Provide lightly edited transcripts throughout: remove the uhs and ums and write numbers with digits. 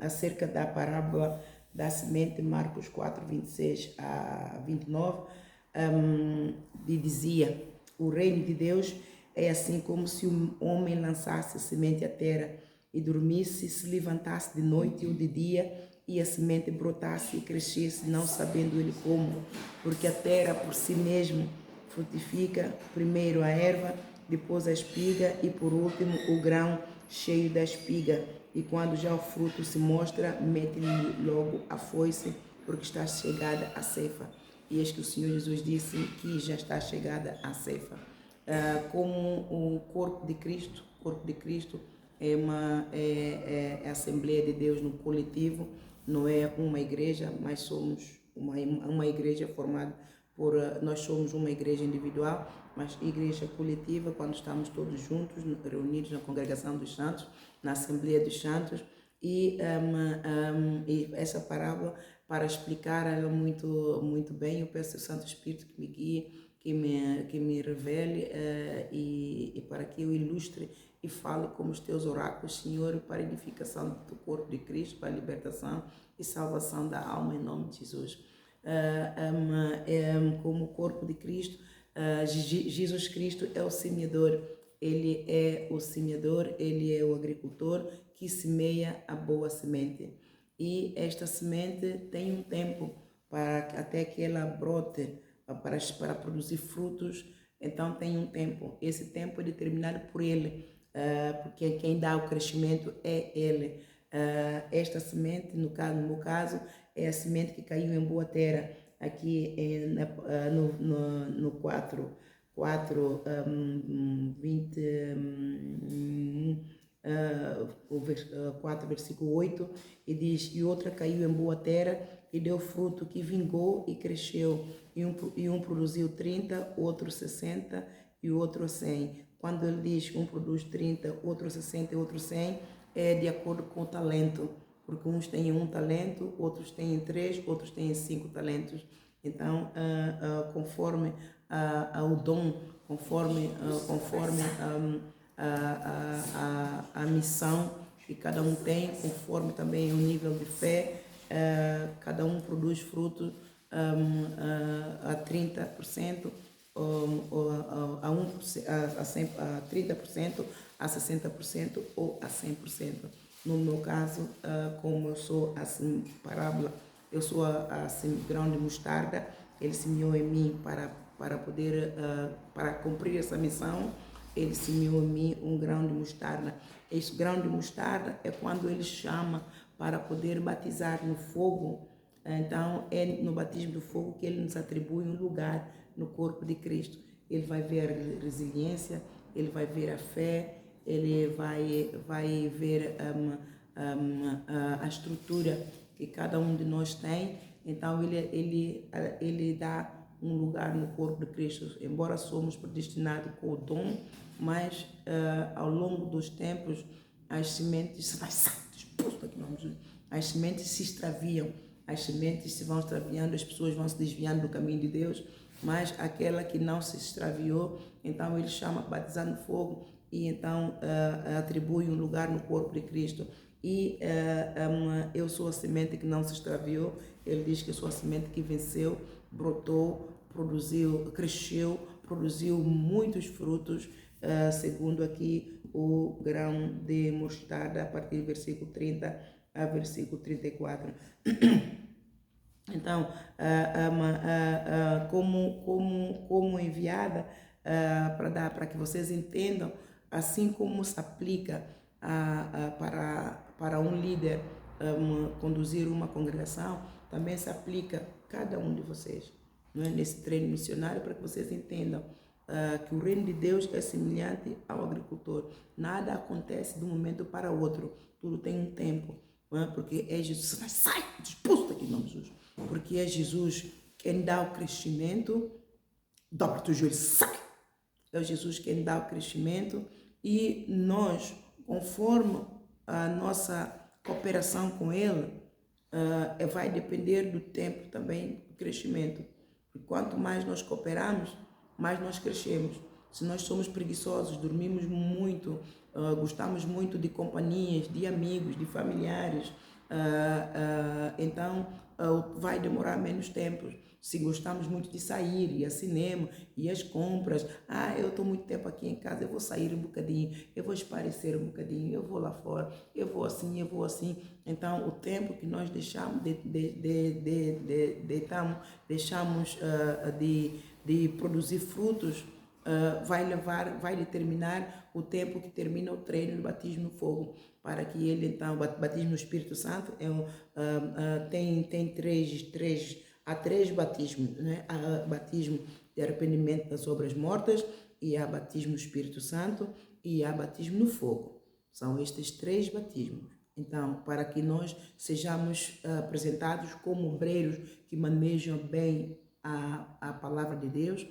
acerca da parábola da semente, Marcos 4, 26 a 29, e dizia: o reino de Deus é assim como se um homem lançasse semente à terra e dormisse, se levantasse de noite ou de dia, e a semente brotasse e crescesse, não sabendo ele como, porque a terra por si mesmo frutifica, primeiro a erva, depois a espiga e por último o grão cheio da espiga. E quando já o fruto se mostra, mete-lhe logo a foice, porque está chegada a ceifa. E eis que o Senhor Jesus disse que já está chegada a ceifa. Como o corpo de Cristo é a Assembleia de Deus no coletivo, não é uma igreja, mas somos uma igreja formada por, nós somos uma igreja individual, mas igreja coletiva, quando estamos todos juntos, reunidos na congregação dos santos, na Assembleia dos Santos, e essa parábola, para explicar ela muito bem, eu peço ao Santo Espírito que me guie, que me revele, e para que eu ilustre e fale como os teus oráculos, Senhor, para a edificação do corpo de Cristo, para a libertação e salvação da alma, em nome de Jesus. Como o corpo de Cristo, Jesus Cristo é o semeador, ele é o semeador, ele é o agricultor que semeia a boa semente. E esta semente tem um tempo até que ela brote, para produzir frutos, então tem um tempo. Esse tempo é determinado por ele, porque quem dá o crescimento é ele. Esta semente, no meu caso, é a semente que caiu em boa terra, aqui no 4, 20, o 4, versículo 8, e diz: e outra caiu em boa terra e deu fruto que vingou e cresceu, e um produziu 30, outro 60 e outro 100. Quando ele diz que um produz 30, outro 60 e outro 100, é de acordo com o talento, porque uns têm um talento, outros têm 3, outros têm 5 talentos. Então, conforme o dom, conforme a missão que cada um tem, conforme também o nível de fé, cada um produz fruto a 30%, a 30%, a 60% ou a 100%. No meu caso, como eu sou assim, parábola, eu sou assim, grão de mostarda, ele semeou em mim para poder, para cumprir essa missão, ele semeou em mim um grão de mostarda. Esse grão de mostarda é quando ele chama para poder batizar no fogo. Então, é no batismo do fogo que ele nos atribui um lugar no corpo de Cristo. Ele vai ver a resiliência, ele vai ver a fé, ele vai ver a estrutura que cada um de nós tem. Então, ele dá um lugar no corpo de Cristo, embora somos predestinados com o dom, mas ao longo dos tempos as sementes, as sementes se extraviam, as sementes se vão extraviando, as pessoas vão se desviando do caminho de Deus, mas aquela que não se extraviou, então ele chama batizar no fogo e então atribui um lugar no corpo de Cristo. E eu sou a semente que não se extraviou, ele diz que eu sou a semente que venceu, brotou, produziu, cresceu, produziu muitos frutos, segundo aqui o grão de mostarda, a partir do versículo 30 a versículo 34. Então, como enviada, para que vocês entendam, assim como se aplica para um líder conduzir uma congregação, também se aplica a cada um de vocês, não é? Nesse treino missionário, para que vocês entendam que o reino de Deus é semelhante ao agricultor. Nada acontece de um momento para o outro, tudo tem um tempo, não é? Porque é Jesus, sai, expulso daqui em nome de Jesus, porque é Jesus quem dá o crescimento. Dobra o joelho, sai! É Jesus quem dá o crescimento e nós, conforme a nossa cooperação com Ele, vai depender do tempo também do crescimento. E quanto mais nós cooperamos, mais nós crescemos. Se nós somos preguiçosos, dormimos muito, gostamos muito de companhias, de amigos, de familiares, então vai demorar menos tempo. Se gostamos muito de sair, ir ao cinema, ir às compras, eu estou muito tempo aqui em casa, eu vou sair um bocadinho, eu vou esparecer um bocadinho, eu vou lá fora, eu vou assim, eu vou assim. Então, o tempo que nós deixamos de produzir frutos vai determinar o tempo que termina o treino do batismo no fogo, para que ele então, o batismo no Espírito Santo há três batismos, né? Há batismo de arrependimento das obras mortas, e há batismo no Espírito Santo, e há batismo no fogo. São estes três batismos. Então, para que nós sejamos apresentados como obreiros que manejam bem a palavra de Deus,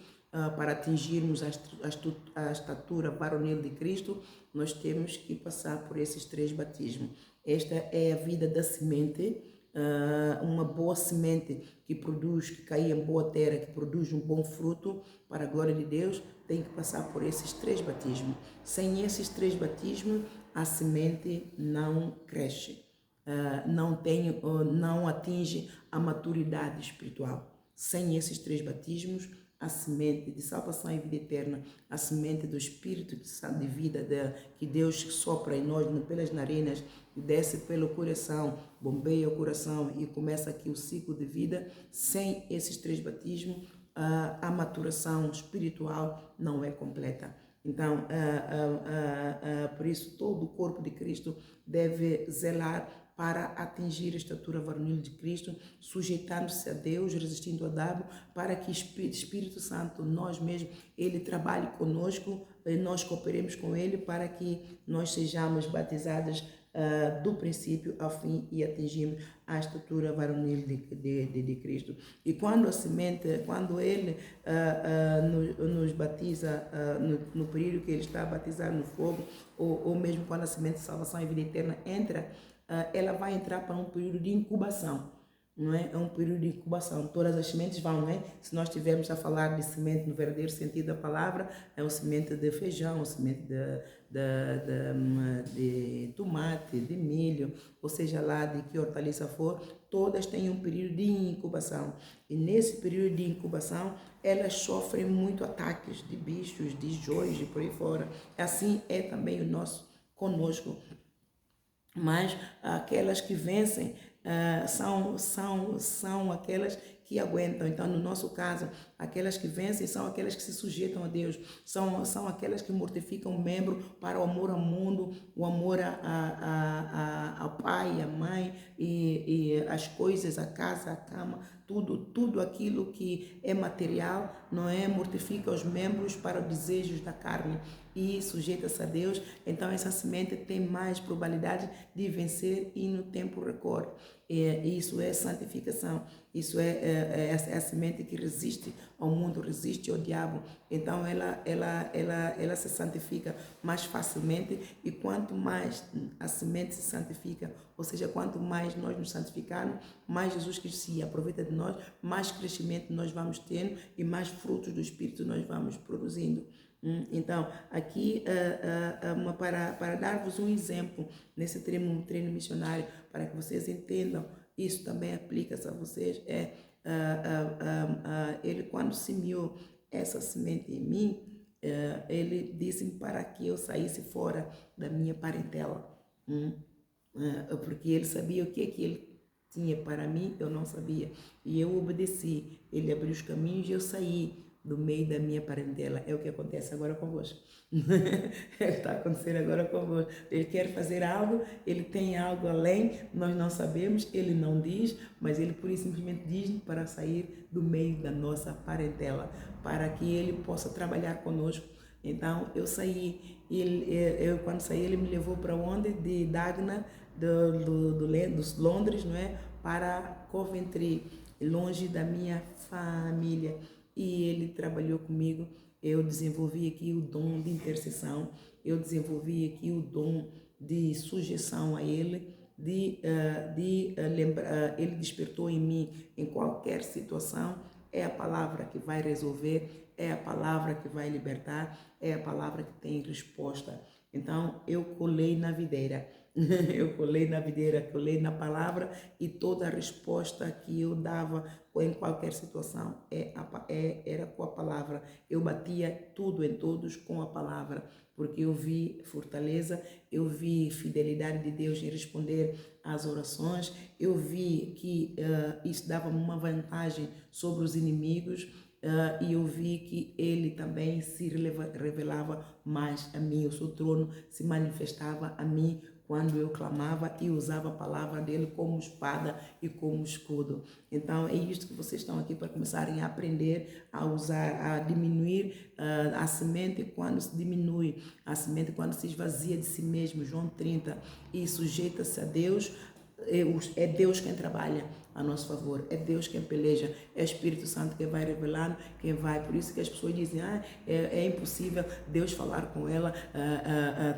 para atingirmos a estatura varonil de Cristo, nós temos que passar por esses três batismos. Esta é a vida da semente, uma boa semente que cai em boa terra, que produz um bom fruto para a glória de Deus, tem que passar por esses três batismos. Sem esses três batismos, a semente não cresce, não atinge a maturidade espiritual. Sem esses três batismos, a semente de salvação e vida eterna, a semente do Espírito de vida que Deus sopra em nós pelas narinas, desce pelo coração, bombeia o coração e começa aqui o ciclo de vida. Sem esses três batismos, a maturação espiritual não é completa. Então, por isso, todo o corpo de Cristo deve zelar para atingir a estatura varonil de Cristo, sujeitando-se a Deus, resistindo ao diabo, para que Espírito Santo, nós mesmos, Ele trabalhe conosco, nós cooperemos com Ele, para que nós sejamos batizados do princípio ao fim e atingimos a estatura varonil de Cristo. E quando Ele nos batiza no período que Ele está a batizar no fogo, ou mesmo quando a semente de salvação e vida eterna entra, ela vai entrar para um período de incubação, não é? É um período de incubação. Todas as sementes vão, não é? Se nós estivermos a falar de semente no verdadeiro sentido da palavra, é uma semente de feijão, uma semente de tomate, de milho, ou seja lá de que hortaliça for, todas têm um período de incubação. E nesse período de incubação, elas sofrem muito ataques de bichos, de joios e por aí fora. Assim é também o nosso conosco. Mas aquelas que vencem são aquelas que aguentam. Então, no nosso caso, aquelas que vencem são aquelas que se sujeitam a Deus, são aquelas que mortificam o membro para o amor ao mundo, o amor ao pai, à mãe, e as coisas, a casa, a cama, tudo aquilo que é material, não é? Mortifica os membros para os desejos da carne e sujeita-se a Deus. Então essa semente tem mais probabilidade de vencer e no tempo recorde. Isso é santificação, isso é a semente que resiste ao mundo, resiste ao diabo. Então ela se santifica mais facilmente, e quanto mais a semente se santifica, ou seja, quanto mais nós nos santificarmos, mais Jesus Cristo se aproveita de nós, mais crescimento nós vamos tendo e mais frutos do Espírito nós vamos produzindo. Então, aqui, para dar-vos um exemplo nesse treino missionário, para que vocês entendam, isso também aplica-se a vocês, ele quando semeou essa semente em mim, ele disse-me para que eu saísse fora da minha parentela, porque ele sabia o que é que ele tinha para mim, eu não sabia, e eu obedeci. Ele abriu os caminhos e eu saí do meio da minha parentela. É o que acontece agora convosco. Está acontecendo agora convosco. Ele quer fazer algo, ele tem algo além, nós não sabemos, ele não diz, mas ele pura e simplesmente diz para sair do meio da nossa parentela, para que ele possa trabalhar conosco. Então eu saí, eu quando saí ele me levou para onde? De Dagna, dos Londres, não é? Para Coventry, longe da minha família. E ele trabalhou comigo. Eu desenvolvi aqui o dom de intercessão, eu desenvolvi aqui o dom de sujeição a ele, ele despertou em mim, em qualquer situação, é a palavra que vai resolver, é a palavra que vai libertar, é a palavra que tem resposta. Então, eu colei na videira. Eu colei na videira, colei na palavra, e toda a resposta que eu dava em qualquer situação era com a palavra. Eu batia tudo em todos com a palavra, porque eu vi fortaleza, eu vi fidelidade de Deus em responder às orações, eu vi que isso dava uma vantagem sobre os inimigos. E eu vi que ele também se revelava mais a mim. O seu trono se manifestava a mim quando eu clamava e usava a palavra dele como espada e como escudo. Então é isto que vocês estão aqui para começarem a aprender a usar, a diminuir a semente. Quando se diminui a semente, quando se esvazia de si mesmo, João 30, e sujeita-se a Deus, é Deus quem trabalha a nosso favor, é Deus quem peleja, é o Espírito Santo quem vai revelando, quem vai. Por isso que as pessoas dizem, é impossível Deus falar com ela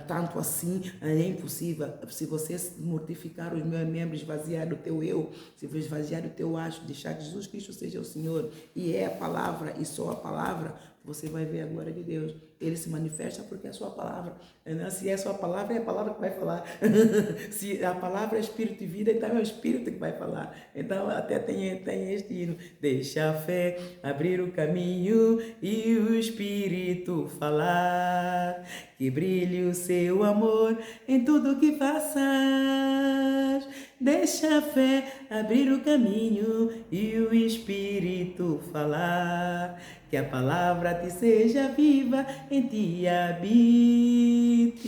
tanto assim, é impossível. Se você mortificar os meus membros, esvaziar do teu eu, se você esvaziar do teu acho, deixar que Jesus Cristo seja o Senhor, e é a palavra e só a palavra, você vai ver a glória de Deus. Ele se manifesta porque é a sua palavra. Se é a sua palavra, é a palavra que vai falar. Se a palavra é espírito e vida, então é o espírito que vai falar. Então até tem este hino. Deixa a fé abrir o caminho e o espírito falar. Que brilhe o seu amor em tudo que faças. Deixa a fé abrir o caminho e o Espírito falar. Que a palavra te seja viva, em ti habite.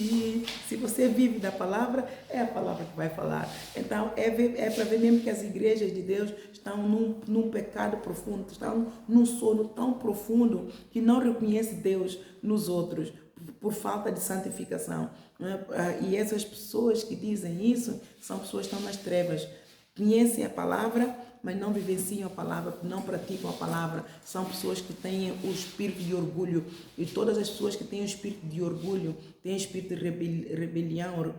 Se você vive da palavra, é a palavra que vai falar. Então é para ver mesmo que as igrejas de Deus estão num pecado profundo, estão num sono tão profundo que não reconhece Deus nos outros, por falta de santificação. E essas pessoas que dizem isso são pessoas que estão nas trevas, conhecem a palavra, mas não vivenciam a palavra, não praticam a palavra. São pessoas que têm o espírito de orgulho, e todas as pessoas que têm o espírito de orgulho, têm o espírito de rebelião,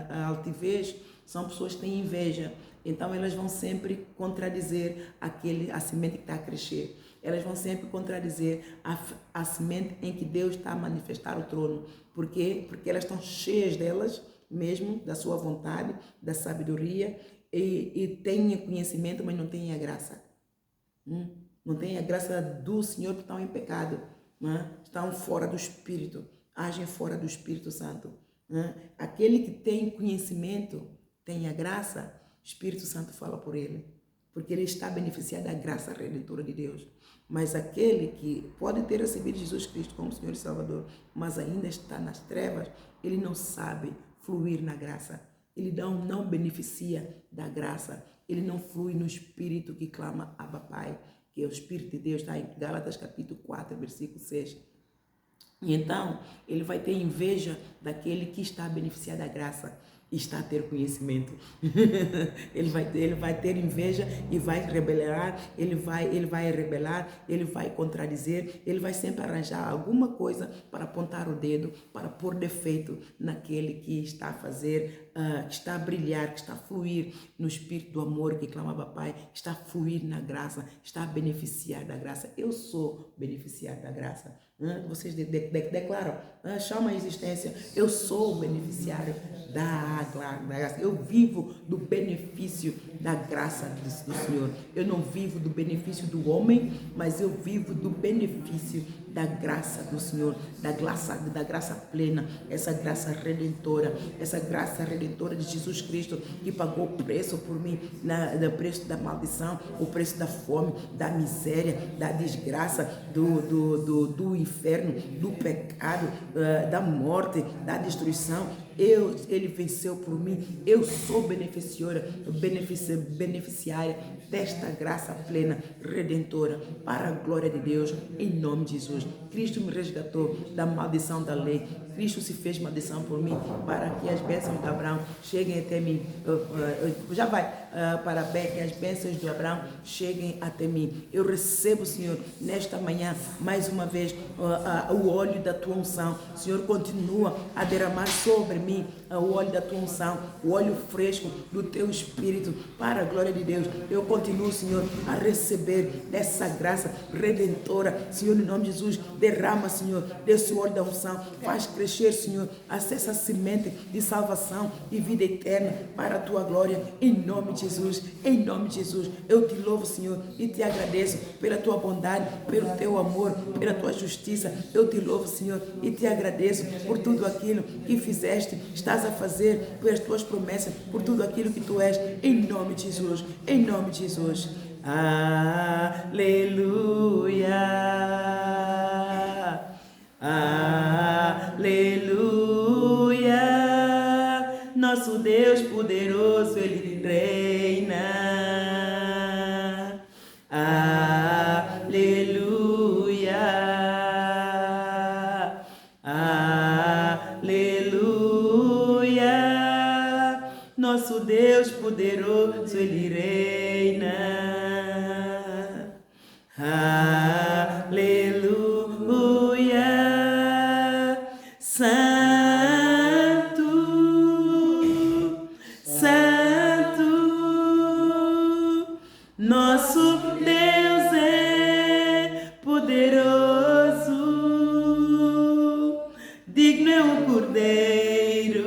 a altivez, são pessoas que têm inveja. Então elas vão sempre contradizer a semente que está a crescer. Elas vão sempre contradizer a semente em que Deus está a manifestar o trono. Por quê? Porque elas estão cheias delas mesmo, da sua vontade, da sabedoria, e têm conhecimento, mas não têm a graça. Não têm a graça do Senhor, porque estão em pecado. Estão fora do Espírito, agem fora do Espírito Santo. Aquele que tem conhecimento, tem a graça, o Espírito Santo fala por ele, porque ele está beneficiado da graça redentora de Deus. Mas aquele que pode ter recebido Jesus Cristo como Senhor e Salvador, mas ainda está nas trevas, ele não sabe fluir na graça. Ele não beneficia da graça. Ele não flui no Espírito que clama Abba Pai, que é o Espírito de Deus, está em Gálatas capítulo 4, versículo 6. E então, ele vai ter inveja daquele que está a beneficiar da graça e está a ter conhecimento. ele vai ter inveja e vai rebelar, ele vai rebelar, ele vai contradizer, ele vai sempre arranjar alguma coisa para apontar o dedo, para pôr defeito naquele que está a fazer, que está a brilhar, que está a fluir no espírito do amor que clamava Pai, que está a fluir na graça, está a beneficiar da graça. Eu sou beneficiário da graça. Vocês declaram, chama a existência, eu sou o beneficiário da graça. Eu vivo do benefício da graça do Senhor. Eu não vivo do benefício do homem, mas eu vivo do benefício da graça do Senhor, da graça plena, essa graça redentora de Jesus Cristo, que pagou o preço por mim, o preço da maldição, o preço da fome, da miséria, da desgraça, do inferno, do pecado, da morte, da destruição. Ele venceu por mim. Eu sou beneficiária desta graça plena, redentora, para a glória de Deus, em nome de Jesus. Cristo me resgatou da maldição da lei. Cristo se fez maldição por mim, para que as bênçãos de Abraão cheguem até mim. Já vai, para bem, que as bênçãos de Abraão cheguem até mim. Eu recebo, Senhor, nesta manhã, mais uma vez, o óleo da tua unção. Senhor, continua a derramar sobre mim o óleo da tua unção, o óleo fresco do teu Espírito, para a glória de Deus. Eu continuo, Senhor, a receber essa graça redentora. Senhor, em nome de Jesus, derrama, Senhor, desse óleo da unção. Faz crescer, Senhor, essa semente de salvação e vida eterna para a tua glória. Em nome de Jesus, em nome de Jesus, eu te louvo, Senhor, e te agradeço pela tua bondade, pelo teu amor, pela tua justiça. Eu te louvo, Senhor, e te agradeço por tudo aquilo que fizeste, estás a fazer, pelas tuas promessas, por tudo aquilo que tu és, em nome de Jesus, em nome de Jesus. Aleluia, aleluia, nosso Deus poderoso, Ele reina. Aleluia, aleluia, nosso Deus poderoso, Ele reina. Aleluia, Santo, Santo, nosso Deus é poderoso, digno é o Cordeiro,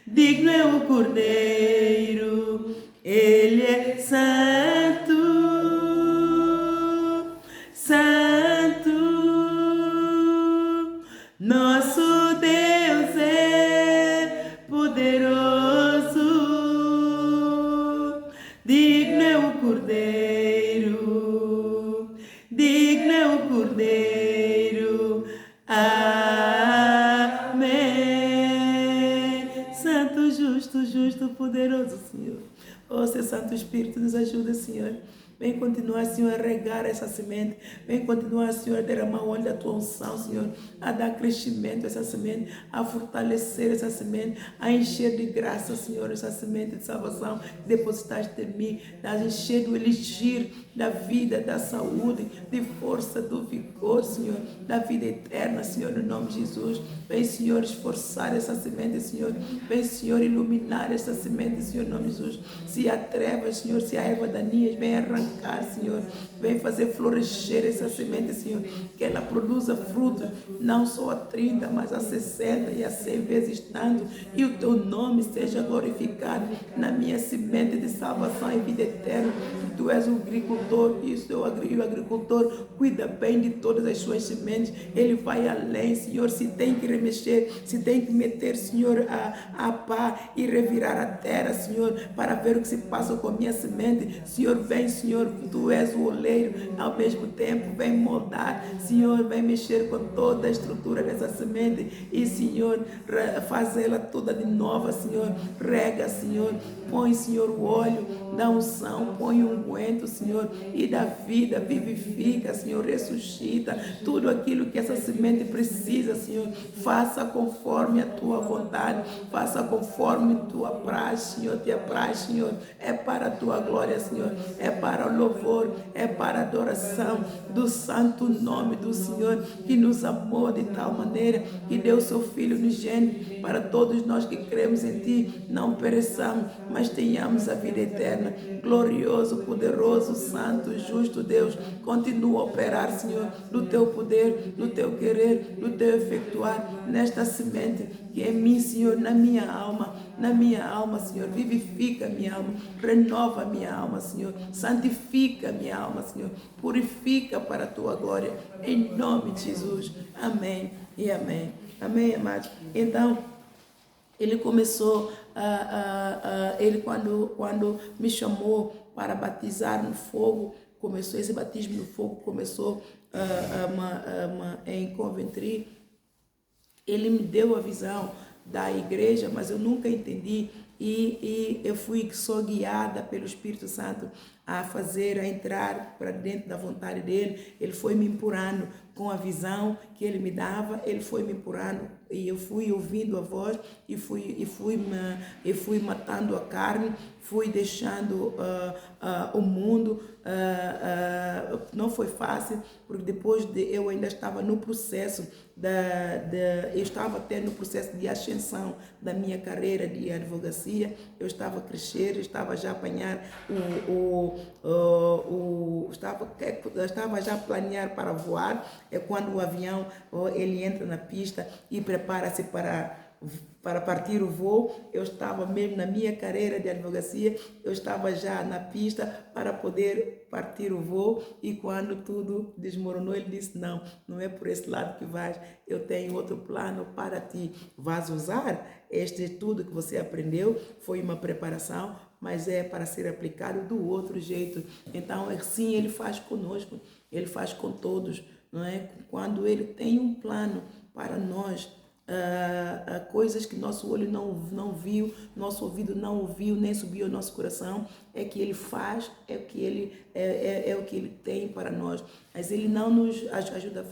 digno é o Cordeiro, Ele é santo, santo, nosso Deus é poderoso, digno é o Cordeiro, digno é o Cordeiro, amém. Santo, justo, justo, poderoso, Senhor. Oh, seu Santo Espírito, nos ajuda, Senhor. Vem continuar, Senhor, a regar essa semente. Vem continuar, Senhor, a derramar o óleo da tua unção, Senhor. A dar crescimento a essa semente, a fortalecer essa semente, a encher de graça, Senhor, essa semente de salvação que depositaste em mim, a encher do elixir da vida, da saúde, de força, do vigor, Senhor, da vida eterna, Senhor, no nome de Jesus. Vem, Senhor, esforçar essa semente, Senhor. Vem, Senhor, iluminar essa semente, Senhor, no nome de Jesus. Se há trevas, Senhor, se há erva daninhas, vem arrancar, Senhor. Vem fazer florescer essa semente, Senhor. Que ela produza frutos, não só a 30, mas a 60 e a 100 vezes tanto. E o teu nome seja glorificado na minha semente de salvação e vida eterna. Tu és o agricultor, e o agricultor cuida bem de todas as suas sementes. Ele vai além, Senhor. Se tem que remexer, se tem que meter, Senhor, a pá e revirar a terra, Senhor, para ver o que se passa com a minha semente. Senhor, vem, Senhor, tu és o oleiro, ao mesmo tempo vem moldar, Senhor, vem mexer com toda a estrutura dessa semente e, Senhor, fazê-la toda de nova, Senhor. Rega, Senhor, põe, Senhor, o óleo da unção, põe um unguento, Senhor, e da vida, vivifica, Senhor, ressuscita tudo aquilo que essa semente precisa, Senhor. Faça conforme a tua vontade, faça conforme tua praxe, Senhor, te apraz, Senhor. É para a tua glória, Senhor, é para o louvor, é para a adoração do santo nome do Senhor, que nos amou de tal maneira que deu seu Filho unigênito para todos nós que cremos em ti, não pereçamos, mas tenhamos a vida eterna. Glorioso, poderoso, santo, justo Deus, continua a operar, Senhor, do teu poder, do teu querer, do teu efetuar nesta semente que é em mim, Senhor, na minha alma, Senhor. Vivifica a minha alma, renova a minha alma, Senhor. Santifica a minha alma, Senhor. Purifica para a tua glória, em nome de Jesus. Amém e amém. Amém, amados. Então, ele começou, ele quando me chamou para batizar no fogo, começou esse batismo no fogo, começou em Coventry. Ele me deu a visão da igreja, mas eu nunca entendi e eu fui só guiada pelo Espírito Santo a entrar para dentro da vontade dele. Ele foi me empurrando com a visão que ele me dava, ele foi me empurrando e eu fui ouvindo a voz e fui matando a carne, fui deixando o mundo. Não foi fácil, porque depois eu ainda estava no processo eu estava até no processo de ascensão da minha carreira de advocacia. Eu estava a crescer, estava já a apanhar estava já a planear para voar. É quando o avião ele entra na pista e prepara-se para partir o voo. Eu estava mesmo na minha carreira de advocacia, eu estava já na pista para poder partir o voo, e quando tudo desmoronou, ele disse: não é por esse lado que vais, eu tenho outro plano para ti. Vais usar tudo que você aprendeu, foi uma preparação, mas é para ser aplicado do outro jeito. Então, assim ele faz conosco, ele faz com todos, não é? Quando ele tem um plano para nós, coisas que nosso olho não viu, nosso ouvido não ouviu, nem subiu ao nosso coração, é que ele faz, é o que ele tem para nós. Mas ele não nos ajuda,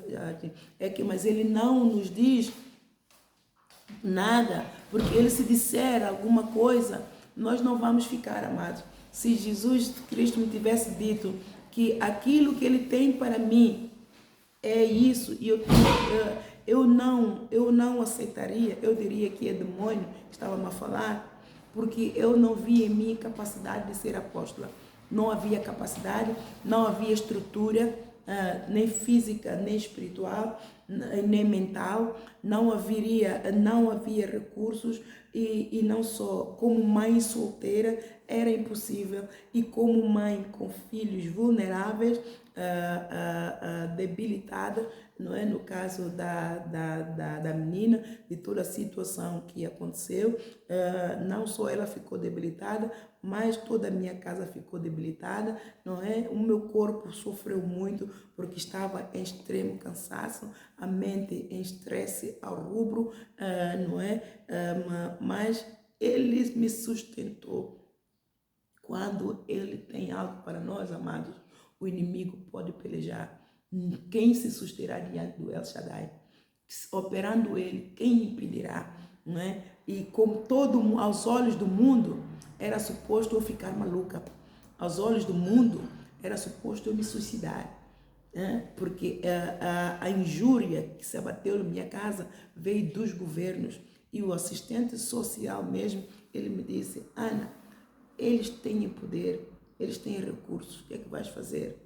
mas ele não nos diz nada, porque ele, se disser alguma coisa, nós não vamos ficar, amados. Se Jesus Cristo me tivesse dito que aquilo que ele tem para mim é isso, e eu não aceitaria, eu diria que é demônio que estava a falar, porque eu não via em mim capacidade de ser apóstola. Não havia capacidade, não havia estrutura, nem física, nem espiritual, nem mental, não havia recursos, e não só, como mãe solteira era impossível, e como mãe com filhos vulneráveis, debilitada, não é? No caso da menina, de toda a situação que aconteceu, não só ela ficou debilitada, mas toda a minha casa ficou debilitada, não é? O meu corpo sofreu muito, porque estava em extremo cansaço, a mente em estresse ao rubro, não é? Mas ele me sustentou. Quando ele tem algo para nós, amados, o inimigo pode pelejar. Quem se susterá diante do El Shaddai? Operando ele, quem impedirá? Não é? E como aos olhos do mundo, era suposto eu ficar maluca. Aos olhos do mundo, era suposto eu me suicidar. Porque a injúria que se abateu na minha casa veio dos governos. E o assistente social mesmo, ele me disse: Ana, eles têm poder, eles têm recursos, o que é que vais fazer?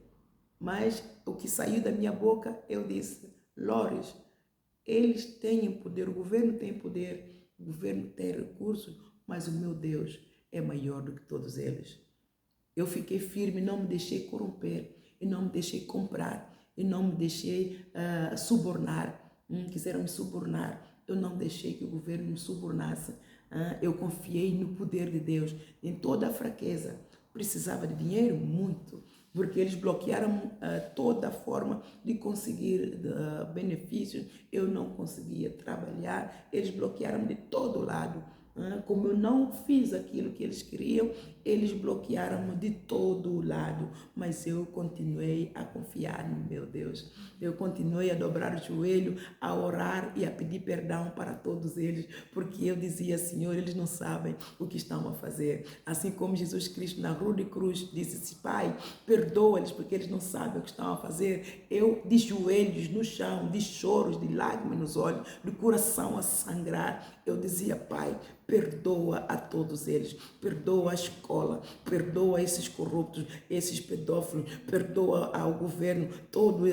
Mas o que saiu da minha boca, eu disse: Lores, eles têm poder, o governo tem poder, o governo tem recursos, mas o meu Deus é maior do que todos eles. Eu fiquei firme, não me deixei corromper, e não me deixei comprar, e não me deixei subornar. Quiseram me subornar, eu não deixei que o governo me subornasse. Eu confiei no poder de Deus, em toda a fraqueza. Precisava de dinheiro? Muito, porque eles bloquearam toda a forma de conseguir benefícios. Eu não conseguia trabalhar, eles bloquearam de todo lado. Como eu não fiz aquilo que eles queriam, eles bloquearam-me de todo lado, mas eu continuei a confiar no meu Deus. Eu continuei a dobrar o joelho, a orar e a pedir perdão para todos eles, porque eu dizia: Senhor, eles não sabem o que estão a fazer. Assim como Jesus Cristo na cruz de cruz disse: Pai, perdoa-eles porque eles não sabem o que estão a fazer. Eu, de joelhos no chão, de choros, de lágrimas nos olhos, de coração a sangrar, eu dizia: Pai, perdoa a todos eles, perdoa a escola, perdoa esses corruptos, esses pedófilos, perdoa ao governo todo,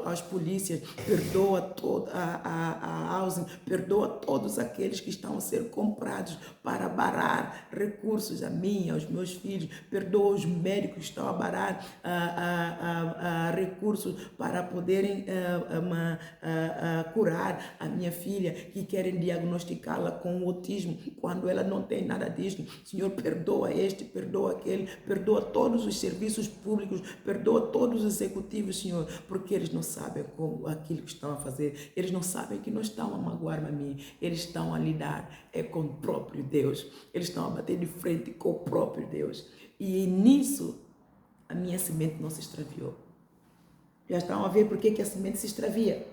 às polícias, perdoa toda a housing, perdoa todos aqueles que estão a ser comprados para barar recursos a mim, aos meus filhos, perdoa os médicos que estão a barar recursos para poderem curar a minha filha, que querem diagnosticá-la com autismo, quando ela não tem nada disso. Senhor, perdoa este, perdoa aquele, perdoa todos os serviços públicos, perdoa todos os executivos, Senhor, porque eles não sabem aquilo que estão a fazer, eles não sabem que não estão a magoar-me a mim, eles estão a lidar com o próprio Deus, eles estão a bater de frente com o próprio Deus, e nisso a minha semente não se extraviou. Já estão a ver por que a semente se extravia.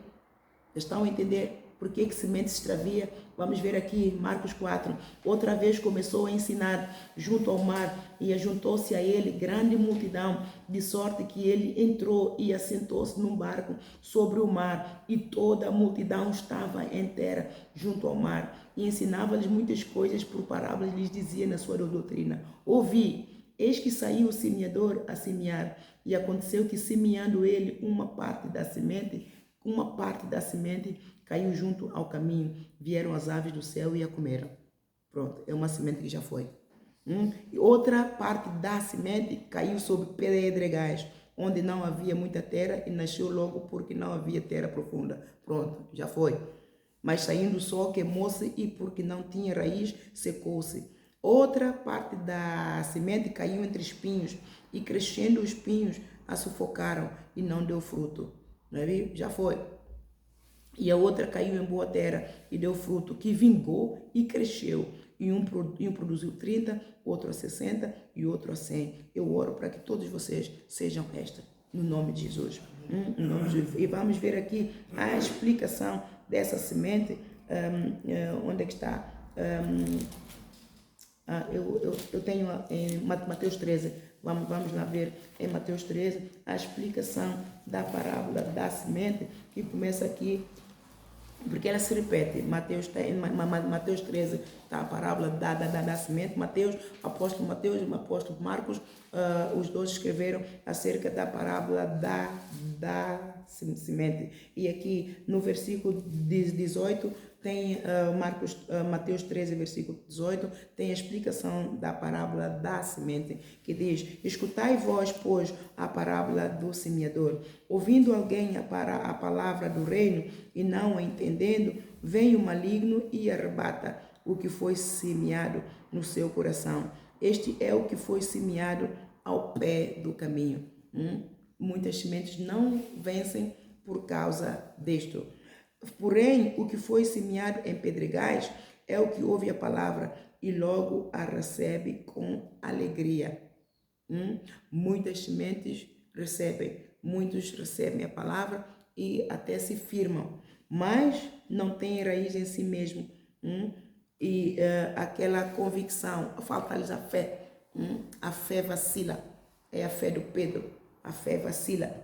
Já estão a entender por que semente se extravia. Vamos ver aqui, Marcos 4. Outra vez começou a ensinar junto ao mar e ajuntou-se a ele grande multidão, de sorte que ele entrou e assentou-se num barco sobre o mar, e toda a multidão estava em terra junto ao mar. E ensinava-lhes muitas coisas por parábolas, lhes dizia na sua doutrina: ouvi, eis que saiu o semeador a semear, e aconteceu que, semeando ele uma parte da semente caiu junto ao caminho. Vieram as aves do céu e a comeram. Pronto, é uma semente que já foi. E outra parte da semente caiu sobre pedregais, onde não havia muita terra, e nasceu logo porque não havia terra profunda. Pronto, já foi. Mas saindo o sol, queimou-se, e porque não tinha raiz, secou-se. Outra parte da semente caiu entre espinhos, e crescendo os espinhos a sufocaram, e não deu fruto. Não é? Já foi. E a outra caiu em boa terra e deu fruto, que vingou e cresceu. E um produziu 30, outro a 60 e outro a 100. Eu oro para que todos vocês sejam estas, no nome de Jesus. E vamos ver aqui a explicação dessa semente. Onde é que está? Eu tenho em Mateus 13. Vamos lá ver em Mateus 13 a explicação da parábola da semente, que começa aqui, porque ela se repete. Mateus 13 está a parábola da semente. Apóstolo Mateus e apóstolo Marcos, os dois escreveram acerca da parábola da semente. E aqui no versículo 18 tem Mateus 13, versículo 18, tem a explicação da parábola da semente, que diz: escutai vós, pois, a parábola do semeador. Ouvindo alguém a palavra do reino e não a entendendo, vem o maligno e arrebata o que foi semeado no seu coração. Este é o que foi semeado ao pé do caminho. Muitas sementes não vencem por causa disto. Porém, o que foi semeado em pedregais é o que ouve a palavra e logo a recebe com alegria. Muitas sementes recebem, muitos recebem a palavra e até se firmam, mas não têm raiz em si mesmo. E aquela convicção, falta-lhes a fé. A fé vacila, é a fé do Pedro, a fé vacila,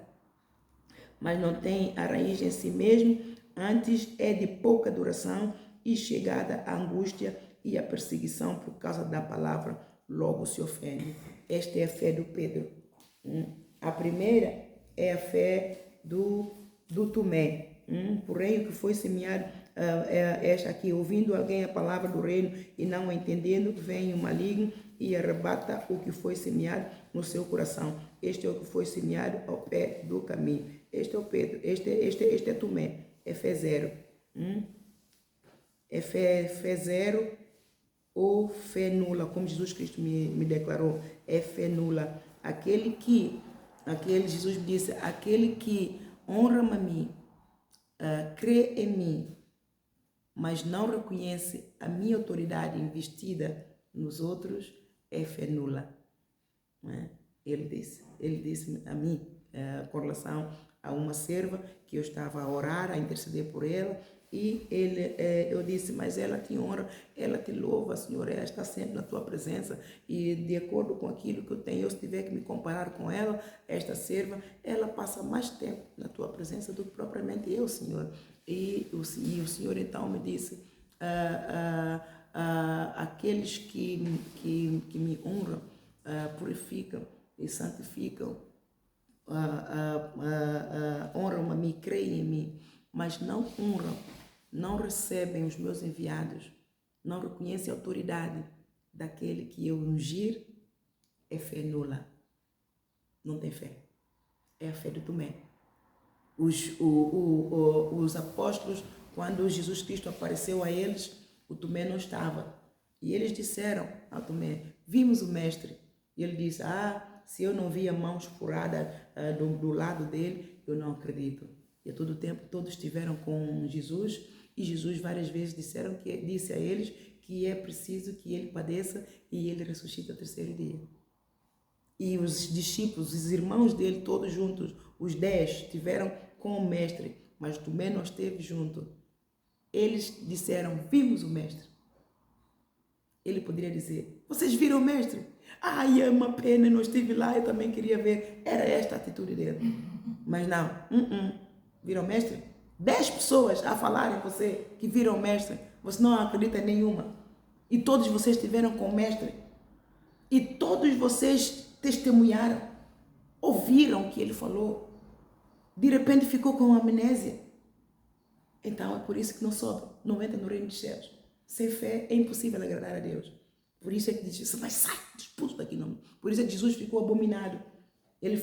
mas não tem a raiz em si mesmo. Antes é de pouca duração e chegada a angústia e a perseguição por causa da palavra, logo se ofende. Esta é a fé do Pedro. A primeira é a fé do Tomé. Porém, o que foi semeado é esta aqui: ouvindo alguém a palavra do reino e não a entendendo, vem o maligno e arrebata o que foi semeado no seu coração. Este é o que foi semeado ao pé do caminho. Este é o Pedro, este é Tomé. É fé zero. É fé zero ou fé nula, como Jesus Cristo me declarou. É fé nula. Jesus me disse: aquele que honra-me a mim, crê em mim, mas não reconhece a minha autoridade investida nos outros, é fé nula. Ele disse a mim, com relação a uma serva que eu estava a orar, a interceder por ela, e eu disse: mas ela te honra, ela te louva, Senhor, ela está sempre na tua presença, e de acordo com aquilo que eu tenho, se tiver que me comparar com ela, esta serva, ela passa mais tempo na tua presença do que propriamente eu, Senhor. E o Senhor então me disse: aqueles que me honram, purificam e santificam, honram a mim, creem em mim, mas não honram, não recebem os meus enviados, não reconhecem a autoridade daquele que eu ungir, é fé nula. Não tem fé. É a fé do Tomé. Os apóstolos, quando Jesus Cristo apareceu a eles, o Tomé não estava. E eles disseram ao Tomé: vimos o mestre. E ele disse: se eu não vi a mão furada do lado dele, eu não acredito. E a todo tempo todos estiveram com Jesus, e Jesus várias vezes disse a eles que é preciso que ele padeça e ele ressuscita ao terceiro dia. E os discípulos, os irmãos dele, todos juntos, os 10, estiveram com o mestre, mas Tomé não esteve junto. Eles disseram, vimos o mestre. Ele poderia dizer, vocês viram o mestre? Ai, é uma pena, não estive lá, eu também queria ver. Era esta a atitude dele. Mas não, viram o mestre? 10 pessoas a falarem você que viram o mestre, você não acredita em nenhuma. E todos vocês estiveram com o mestre. E todos vocês testemunharam, ouviram o que ele falou. De repente ficou com amnésia. Então é por isso que não sobe, não entra no reino dos céus. Sem fé é impossível agradar a Deus. Por isso é que diz, você vai sair, expulso daqui. Não. Por isso é que Jesus ficou abominado. Ele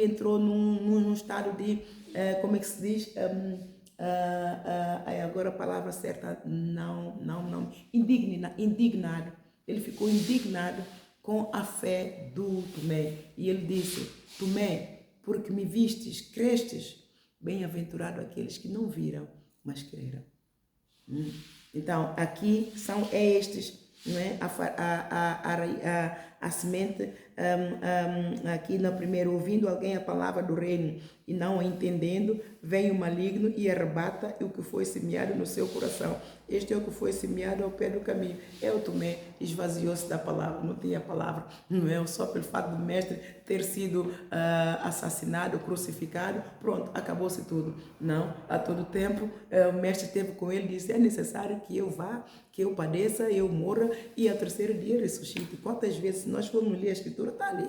entrou num estado de, como é que se diz? Agora a palavra certa, indignado. Ele ficou indignado com a fé do Tomé. E ele disse, Tomé, porque me vistes, crestes, bem-aventurado aqueles que não viram, mas creram. Então, aqui são estes, não é? A semente, aqui no primeiro, ouvindo alguém a palavra do reino e não a entendendo, vem o maligno e arrebata o que foi semeado no seu coração. Este é o que foi semeado ao pé do caminho. Eu Tomé esvaziou-se da palavra, não tinha palavra, não é? Só pelo fato do mestre ter sido assassinado, crucificado, pronto, acabou-se tudo. Não, a todo tempo o mestre esteve com ele e disse, é necessário que eu vá, que eu padeça, eu morra e ao terceiro dia ressuscite. Quantas vezes nós formos ler a escritura, está ali.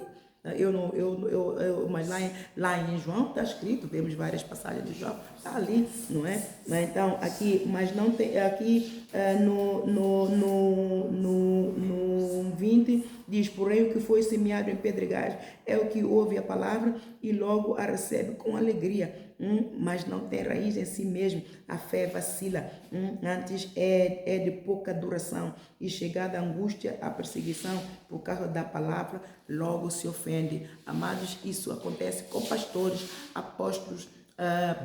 Mas lá em João está escrito, vemos várias passagens de João, está ali, não é? Então, aqui, mas não tem, aqui no 20, diz, porém o que foi semeado em pedregais é o que ouve a palavra e logo a recebe com alegria, mas não tem raiz em si mesmo, a fé vacila, antes é de pouca duração e chegada a angústia, a perseguição por causa da palavra, logo se ofende. Amados, isso acontece com pastores, apóstolos,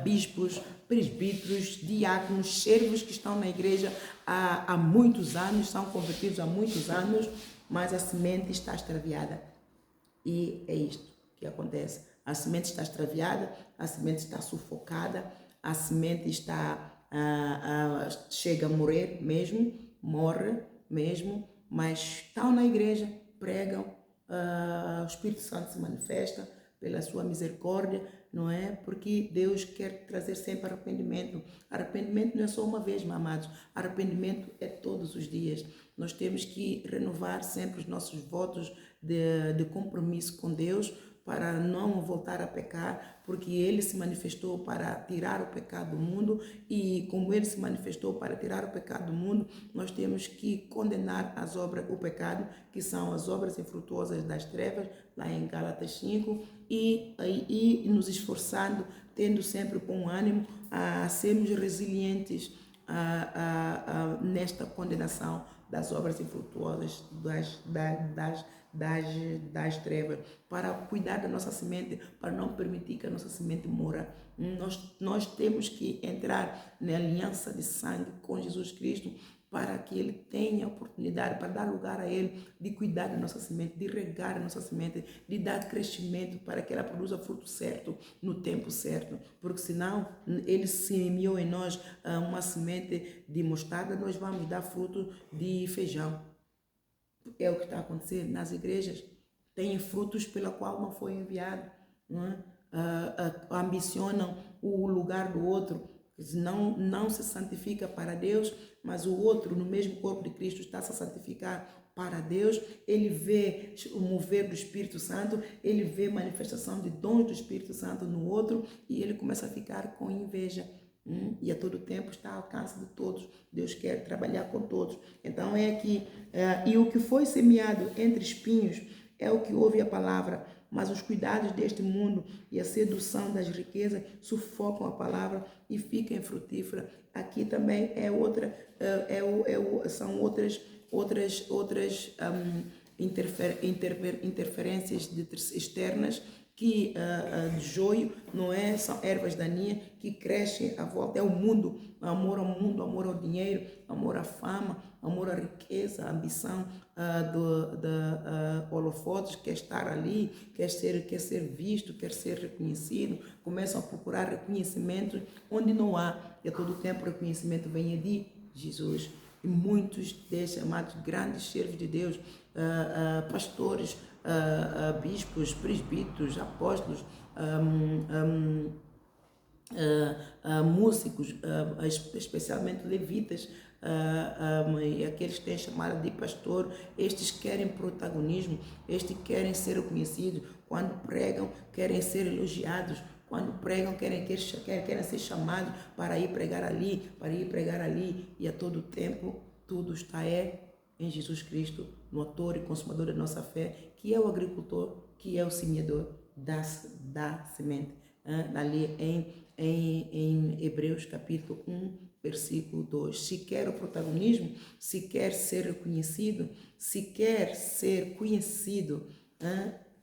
bispos, presbíteros, diáconos, servos que estão na igreja há muitos anos, são convertidos há muitos anos, mas a semente está extraviada. E é isto que acontece. A semente está extraviada, a semente está sufocada, a semente chega a morrer mesmo, morre mesmo, mas estão na igreja, pregam, o Espírito Santo se manifesta pela sua misericórdia, não é? Porque Deus quer trazer sempre arrependimento. Arrependimento não é só uma vez, amados. Arrependimento é todos os dias. Nós temos que renovar sempre os nossos votos de compromisso com Deus para não voltar a pecar, porque Ele se manifestou para tirar o pecado do mundo e como Ele se manifestou para tirar o pecado do mundo, nós temos que condenar as obras, o pecado, que são as obras infrutuosas das trevas, lá em Gálatas 5, e nos esforçando, tendo sempre bom ânimo, a sermos resilientes nesta condenação das obras infrutuosas das trevas, para cuidar da nossa semente, para não permitir que a nossa semente morra. Nós temos que entrar na aliança de sangue com Jesus Cristo para que Ele tenha oportunidade, para dar lugar a Ele de cuidar da nossa semente, de regar a nossa semente, de dar crescimento para que ela produza fruto certo, no tempo certo, porque senão Ele semeou em nós uma semente de mostarda, nós vamos dar fruto de feijão. É o que está acontecendo nas igrejas, têm frutos pela qual não foi enviado, não é? Ambicionam o lugar do outro, não se santifica para Deus, mas o outro no mesmo corpo de Cristo está -se a santificar para Deus. Ele vê o mover do Espírito Santo, ele vê manifestação de dons do Espírito Santo no outro e ele começa a ficar com inveja. E a todo tempo está ao alcance de todos. Deus quer trabalhar com todos. Então é aqui, e o que foi semeado entre espinhos é o que ouve a palavra, mas os cuidados deste mundo e a sedução das riquezas sufocam a palavra e fica infrutífera. Aqui também é outra, são outras interferências externas que de joio, não é? São ervas daninhas que crescem à volta. É o mundo, amor ao dinheiro, amor à fama, amor à riqueza, à ambição holofotes, quer estar ali, quer ser visto, quer ser reconhecido. Começam a procurar reconhecimento onde não há. E a todo tempo o reconhecimento vem de Jesus. E muitos desses chamados grandes servos de Deus, pastores, bispos, presbíteros, apóstolos, músicos, especialmente levitas, e aqueles que têm chamada de pastor, estes querem protagonismo, estes querem ser reconhecidos. Quando pregam, querem ser elogiados. Quando pregam, querem ser chamados para ir pregar ali, e a todo tempo tudo está em Jesus Cristo, no autor e consumador da nossa fé, que é o agricultor, que é o semeador da semente. Ali em Hebreus capítulo 1, versículo 2. Se quer o protagonismo, se quer ser reconhecido, se quer ser conhecido,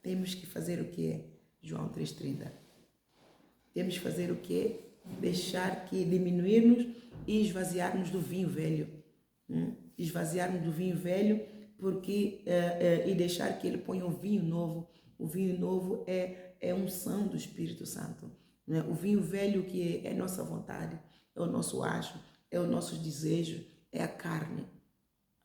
temos que fazer o que é? João 3,30. Temos que fazer o que? Deixar que diminuirmos e esvaziarmos do vinho velho. Esvaziarmos do vinho velho e deixar que ele ponha o vinho novo. O vinho novo é unção do Espírito Santo. Né? O vinho velho que é nossa vontade, é o nosso acho, é o nosso desejo, é a carne.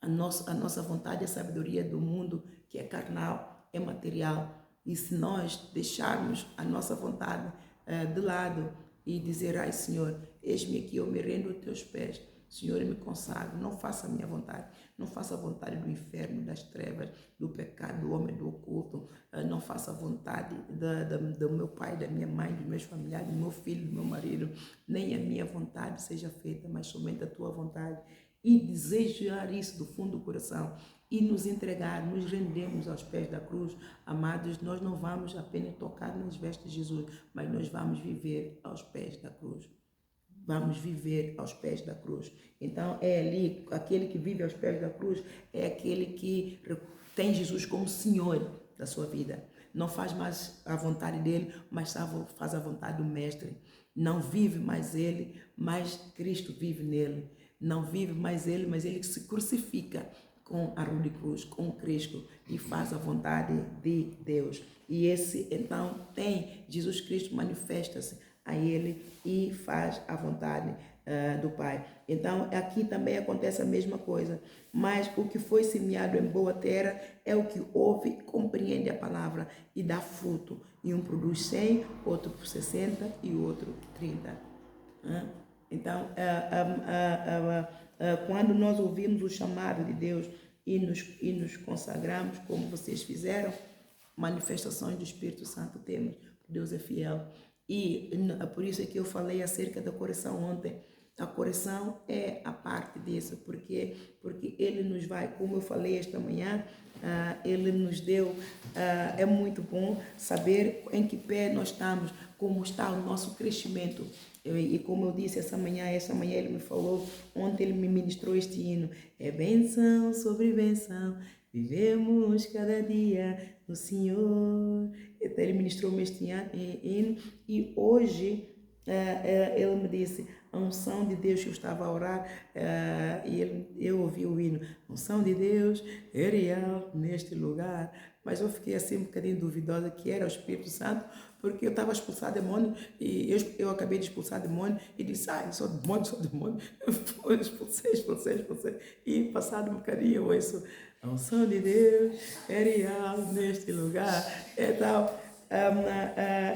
A nossa vontade é a sabedoria do mundo, que é carnal, é material. E se nós deixarmos a nossa vontade de lado e dizer: ai Senhor, eis-me aqui, eu me rendo aos teus pés, Senhor, eu me consagro, não faça a minha vontade, não faça a vontade do inferno, das trevas, do pecado, do homem, do oculto, não faça a vontade do meu pai, da minha mãe, dos meus familiares, do meu filho, do meu marido, nem a minha vontade seja feita, mas somente a tua vontade. E desejar isso do fundo do coração e nos entregar, nos rendermos aos pés da cruz. Amados, nós não vamos apenas tocar nas vestes de Jesus, mas nós vamos viver aos pés da cruz. Vamos viver aos pés da cruz. Então é ali, aquele que vive aos pés da cruz é aquele que tem Jesus como Senhor da sua vida. Não faz mais a vontade dele, mas faz a vontade do Mestre. Não vive mais ele, mas Cristo vive nele. Não vive mais ele, mas ele se crucifica com a cruz de cruz, com Cristo, e faz a vontade de Deus. E esse, então, Jesus Cristo manifesta-se a ele e faz a vontade do Pai. Então, aqui também acontece a mesma coisa. Mas o que foi semeado em boa terra é o que ouve, compreende a palavra e dá fruto. E um produz 100, outro por 60 e outro 30. Então, quando nós ouvimos o chamado de Deus e nos consagramos, como vocês fizeram, manifestações do Espírito Santo temos. Deus é fiel. E por isso é que eu falei acerca da correção ontem. A correção é a parte disso, porque ele nos vai, como eu falei esta manhã, ele nos deu, é muito bom saber em que pé nós estamos, como está o nosso crescimento. E como eu disse essa manhã ele me falou, ontem ele me ministrou este hino, é benção sobre benção, vivemos cada dia no Senhor. Então ele ministrou-me este hino e hoje ele me disse, a unção de Deus que eu estava a orar, e eu ouvi o hino, a unção de Deus é real neste lugar, mas eu fiquei assim um bocadinho duvidosa que era o Espírito Santo, porque eu estava a expulsar demônio, e eu acabei de expulsar demônio, e disse, sou demônio, eu expulsei, e passado um bocadinho eu ouço, a unção de Deus é real neste lugar, e tal,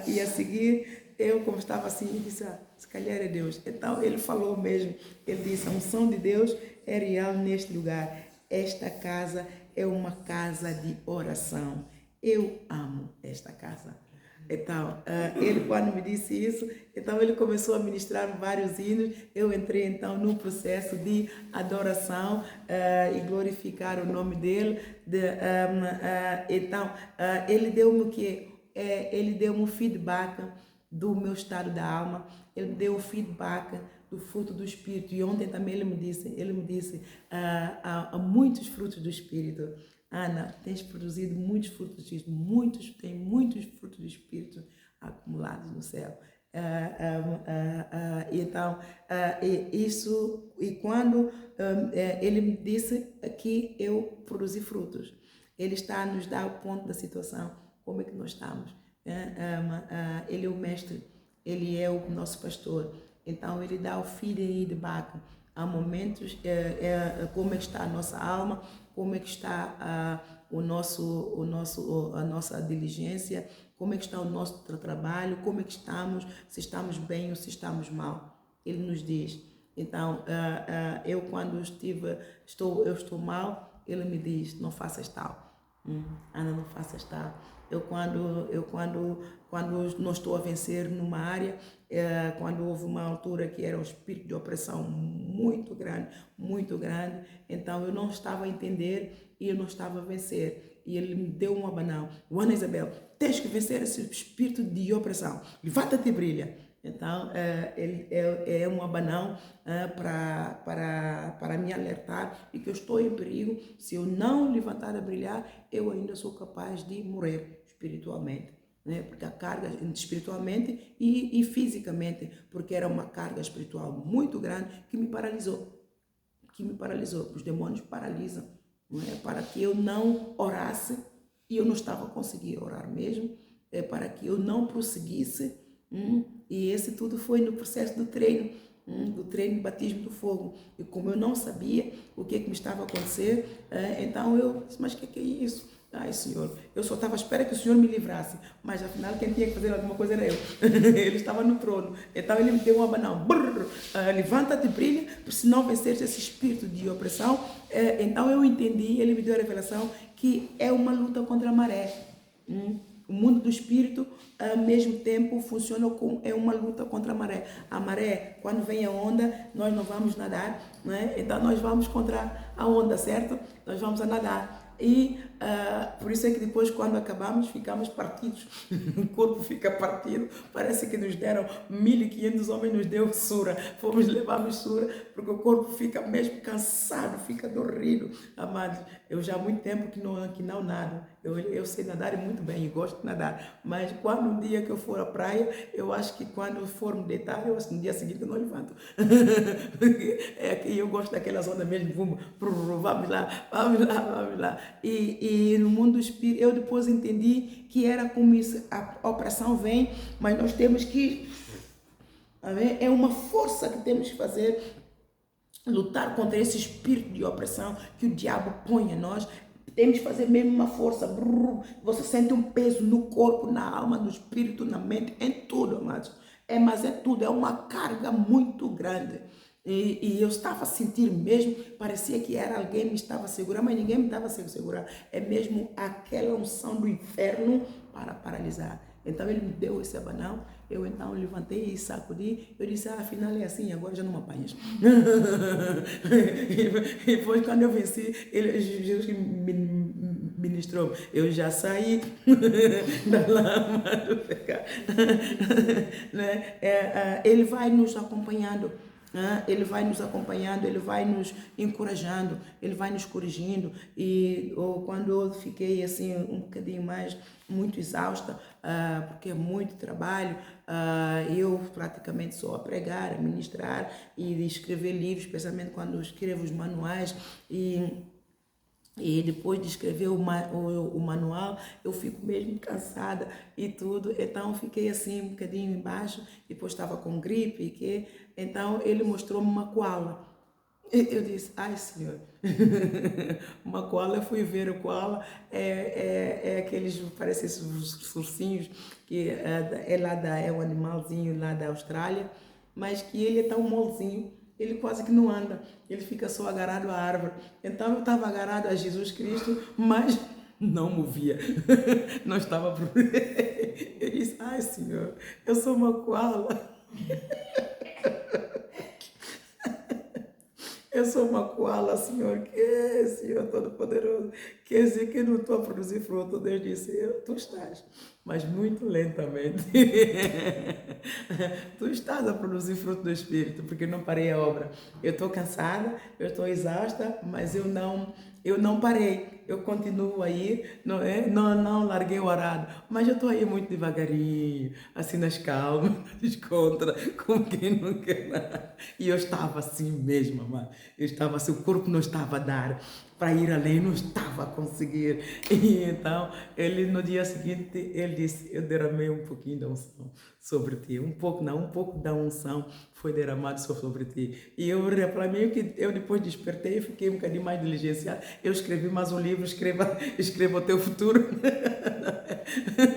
e a seguir, eu como estava assim, disse, se calhar é Deus. Então ele falou mesmo, ele disse, a unção de Deus é real neste lugar. Esta casa é uma casa de oração. Eu amo esta casa. Então, ele quando me disse isso, então ele começou a ministrar vários hinos. Eu entrei então no processo de adoração e glorificar o nome dele. Então, ele deu-me o quê? Ele deu-me um feedback do meu estado da alma, ele deu o feedback do fruto do Espírito. E ontem também ele me disse, há muitos frutos do Espírito. Ana, tens produzido muitos frutos do Espírito, tem muitos frutos do Espírito acumulados no céu. Então, e quando ele me disse que eu produzi frutos, ele está a nos dar o ponto da situação, como é que nós estamos. Ele é o mestre, ele é o nosso pastor, então ele dá o feeding de back. Há momentos, como é que está a nossa alma, como é que está a nossa diligência, como é que está o nosso trabalho, como é que estamos, se estamos bem ou se estamos mal. Ele nos diz. Então, eu quando estou mal, ele me diz, não faças tal. Ana, não faças tal. Quando não estou a vencer numa área, quando houve uma altura que era um espírito de opressão muito grande, então eu não estava a entender e eu não estava a vencer. E ele me deu um abanão. Ana Isabel, tens que vencer esse espírito de opressão. Levanta-te e brilha. Então, ele é um abanão para me alertar e que eu estou em perigo. Se eu não levantar a brilhar, eu ainda sou capaz de morrer espiritualmente. Né? Porque a carga espiritualmente e fisicamente, porque era uma carga espiritual muito grande que me paralisou. Os demônios paralisam, não é? Para que eu não orasse, e eu não estava conseguindo orar mesmo, para que eu não prosseguisse. E esse tudo foi no processo do treino de batismo do fogo. E como eu não sabia o que me estava a acontecer, então eu disse, mas o que é isso? Ai, Senhor, eu só estava à espera que o Senhor me livrasse, mas afinal quem tinha que fazer alguma coisa era eu. Ele estava no trono, então ele me deu um abanão. Levanta-te e brilha, se não venceres esse espírito de opressão. Então eu entendi, ele me deu a revelação que é uma luta contra a maré. O mundo do espírito, ao mesmo tempo, funciona como é uma luta contra a maré. A maré, quando vem a onda, nós não vamos nadar, né? Então nós vamos contra a onda, certo? Nós vamos a nadar. E por isso é que depois, quando acabamos, ficamos partidos. O corpo fica partido. Parece que nos deram 1.500 homens, nos deu sura. Levamos sura, porque o corpo fica mesmo cansado, fica dorrido. Amados, eu já há muito tempo que não nado. Eu sei nadar e muito bem, e gosto de nadar. Mas quando um dia que eu for à praia, eu acho que quando for me deitar, eu acho que no dia seguinte eu não levanto. É que eu gosto daquelas ondas mesmo. Vamos lá. E no mundo do espírito, eu depois entendi que era como isso, a opressão vem, mas nós temos que, é uma força que temos que fazer, lutar contra esse espírito de opressão que o diabo põe em nós. Temos que fazer mesmo uma força. Você sente um peso no corpo, na alma, no espírito, na mente, em tudo, amados. Mas é tudo, é uma carga muito grande. E eu estava a sentir mesmo, parecia que era alguém me estava a segurar, mas ninguém me estava a segurar. É mesmo aquela unção do inferno para paralisar. Então ele me deu esse abanão, eu então levantei e sacudi, eu disse, afinal é assim, agora já não me apanhas. E depois quando eu venci, Jesus me ministrou, eu já saí da lama do pecado. Ele vai nos acompanhando. Ele vai nos acompanhando, ele vai nos encorajando, ele vai nos corrigindo. E quando eu fiquei assim um bocadinho mais, muito exausta, porque é muito trabalho, eu praticamente só a pregar, a ministrar e escrever livros, especialmente quando eu escrevo os manuais. E depois de escrever o manual, eu fico mesmo cansada e tudo. Então, fiquei assim um bocadinho embaixo. Depois estava com gripe. Então, ele mostrou-me uma koala. Eu disse, ai, Senhor. Uma koala, eu fui ver o koala. É aqueles, parece esses ursinhos, que é um animalzinho lá da Austrália, mas que ele é tão molzinho. Ele quase que não anda, ele fica só agarrado à árvore. Então eu estava agarrado a Jesus Cristo, mas não movia, não estava por... Eu disse, ai, Senhor, eu sou uma koala. Eu sou uma koala, Senhor, que é, Senhor Todo-Poderoso. Quer dizer que eu não estou a produzir fruto. Deus disse, tu estás, mas muito lentamente. Tu estás a produzir fruto do Espírito, porque eu não parei a obra. Eu estou cansada, eu estou exausta, mas eu não parei. Eu continuo aí, não é? Não larguei o arado, mas eu estou aí muito devagarinho, assim nas calmas, nas contra, como quem não quer nada. E eu estava assim mesmo, amado. Eu estava assim, o corpo não estava a dar para ir além, não estava a conseguir. E então, ele no dia seguinte, ele disse, eu derramei um pouquinho da unção sobre ti, um pouco não, um pouco da unção foi derramado sobre ti. E eu, para mim, que eu depois despertei, fiquei um bocadinho mais diligenciado, eu escrevi mais um livro, escreva o teu futuro.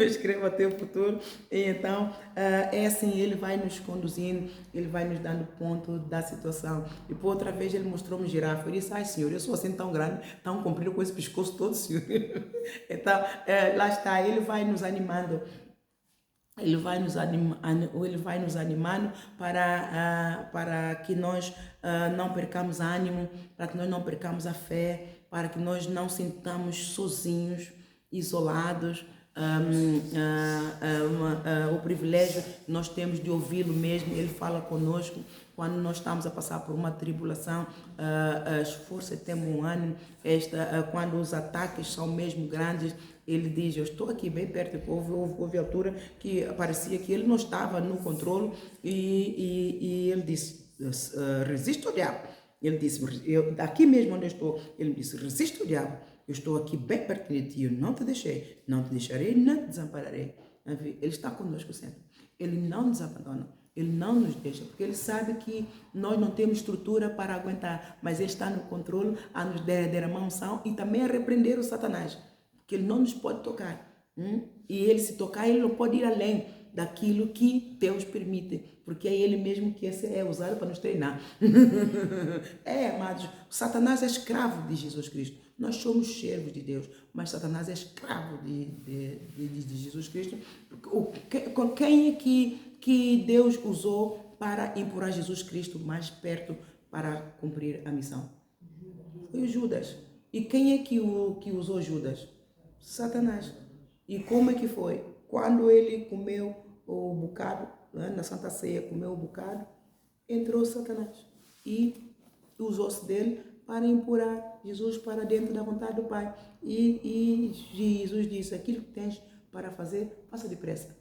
Escreva o teu futuro. E então, é assim, ele vai nos conduzindo, ele vai nos dando ponto da situação. E por outra vez ele mostrou-me girafa. Eu disse, ai Senhor, eu sou assim tão grande, tão comprido com esse pescoço todo, Senhor. Então, lá está, ele vai nos animando. Ele vai nos animando para que nós não percamos ânimo, para que nós não percamos a fé, para que nós não sintamos sozinhos, isolados. O privilégio que nós temos de ouvi-lo mesmo, ele fala conosco quando nós estamos a passar por uma tribulação, esforça e temos um ânimo, quando os ataques são mesmo grandes, ele diz, eu estou aqui bem perto, houve altura que parecia que ele não estava no controle e ele disse, resista ao diabo. Ele disse, aqui mesmo onde eu estou, ele disse, resista ao diabo. Eu estou aqui bem perto de ti, eu não te deixei, não te deixarei, não te desampararei. Ele está conosco sempre. Ele não nos abandona, ele não nos deixa, porque ele sabe que nós não temos estrutura para aguentar, mas ele está no controle a nos derramar unção e também a repreender o Satanás, porque ele não nos pode tocar. E ele se tocar, ele não pode ir além daquilo que Deus permite, porque é ele mesmo que é usado para nos treinar. Amados, o Satanás é escravo de Jesus Cristo. Nós somos servos de Deus, mas Satanás é escravo de Jesus Cristo. Quem é que Deus usou para empurrar Jesus Cristo mais perto para cumprir a missão? Foi o Judas. E quem é que usou Judas? Satanás. E como é que foi? Quando ele comeu o bocado, na Santa Ceia, comeu o bocado, entrou Satanás e usou-se dele para empurrar Jesus para dentro da vontade do Pai. E Jesus disse, aquilo que tens para fazer, faça depressa.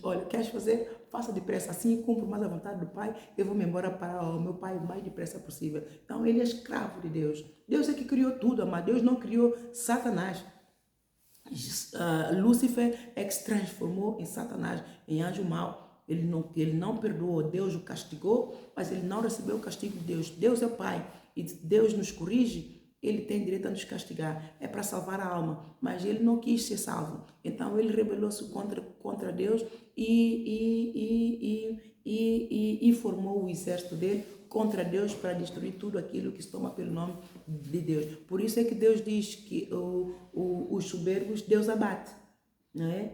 Olha, queres fazer? Faça depressa, assim cumpro mais a vontade do Pai, eu vou me embora para o meu Pai o mais depressa possível. Então, ele é escravo de Deus. Deus é que criou tudo, mas Deus não criou Satanás. Lúcifer é que se transformou em Satanás, em anjo mau. Ele não perdoou, Deus o castigou, mas ele não recebeu o castigo de Deus. Deus é Pai e Deus nos corrige, ele tem direito a nos castigar. É para salvar a alma, mas ele não quis ser salvo. Então ele rebelou-se contra Deus e formou o exército dele contra Deus para destruir tudo aquilo que se toma pelo nome de Deus. Por isso é que Deus diz que os soberbos Deus abate, não é?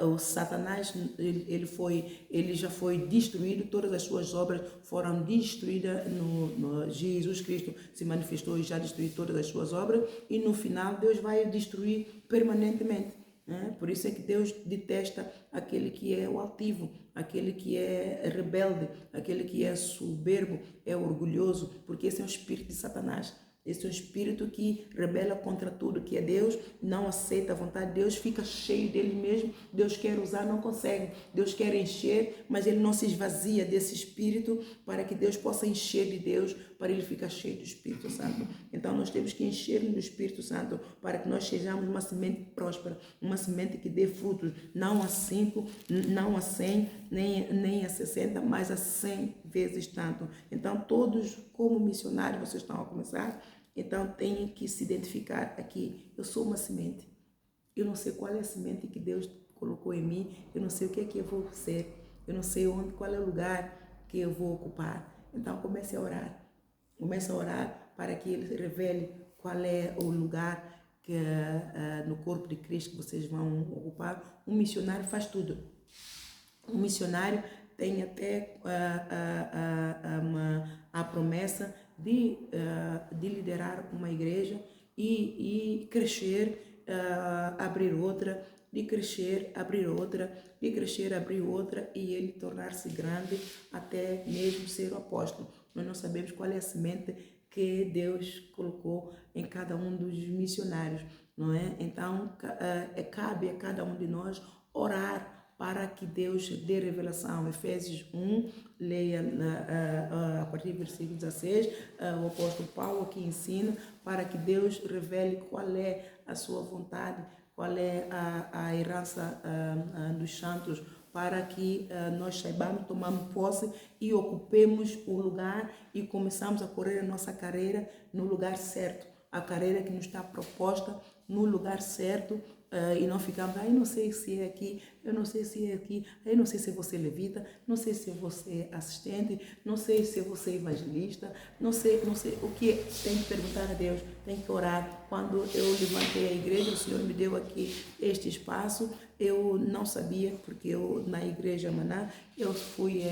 O Satanás ele já foi destruído, todas as suas obras foram destruídas no Jesus Cristo se manifestou e já destruiu todas as suas obras, e no final Deus vai destruir permanentemente. Por isso é que Deus detesta aquele que é o altivo, aquele que é rebelde, aquele que é soberbo, é orgulhoso, porque esse é o espírito de Satanás. Esse é um espírito que rebela contra tudo que é Deus, não aceita a vontade de Deus, fica cheio dele mesmo. Deus quer usar, não consegue. Deus quer encher, mas ele não se esvazia desse espírito para que Deus possa encher de Deus, para ele ficar cheio do Espírito Santo. Então nós temos que encher-nos do Espírito Santo para que nós sejamos uma semente próspera, uma semente que dê frutos, não a 5, não a 100, nem a 60, mas a 100 vezes tanto. Então todos, como missionários, vocês estão a começar, então tem que se identificar aqui. Eu sou uma semente. Eu não sei qual é a semente que Deus colocou em mim. Eu não sei o que é que eu vou ser. Eu não sei qual é o lugar que eu vou ocupar. Então comece a orar. Comece a orar para que Ele revele qual é o lugar que, no corpo de Cristo que vocês vão ocupar. Um missionário faz tudo. Um missionário tem até a promessa de liderar uma igreja e crescer, abrir outra, de crescer, abrir outra, de crescer, abrir outra e ele tornar-se grande até mesmo ser o apóstolo. Nós não sabemos qual é a semente que Deus colocou em cada um dos missionários, não é? Então, cabe a cada um de nós orar para que Deus dê revelação. Efésios 1, leia a partir do versículo 16, o apóstolo Paulo aqui ensina para que Deus revele qual é a sua vontade, qual é a herança dos santos, para que nós saibamos, tomamos posse e ocupemos o lugar e começamos a correr a nossa carreira no lugar certo, a carreira que nos está proposta no lugar certo, e não ficamos, eu não sei se é aqui, eu não sei se é aqui, eu não sei se você é levita, não sei se você é assistente, não sei se você é evangelista, não sei o que é. Tem que perguntar a Deus, tem que orar. Quando eu levantei a igreja, o Senhor me deu aqui este espaço, eu não sabia, porque eu na igreja Maná, eu fui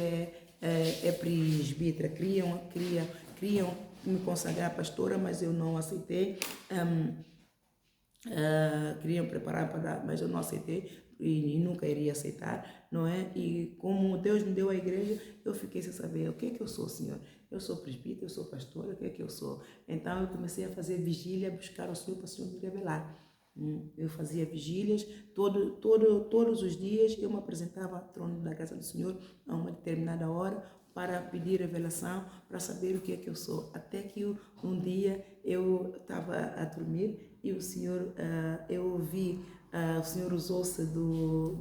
presbítera, queriam me consagrar pastora, mas eu não aceitei. Queriam preparar para dar, mas eu não aceitei e nunca iria aceitar, não é? E como Deus me deu a igreja, eu fiquei sem saber o que é que eu sou, Senhor. Eu sou presbítero, eu sou pastora, o que é que eu sou? Então eu comecei a fazer vigília, buscar o Senhor para o Senhor me revelar. Eu fazia vigílias, todos os dias eu me apresentava ao trono da graça do Senhor a uma determinada hora para pedir revelação, para saber o que é que eu sou. Até que um dia eu estava a dormir e o Senhor, eu ouvi, o Senhor usou-se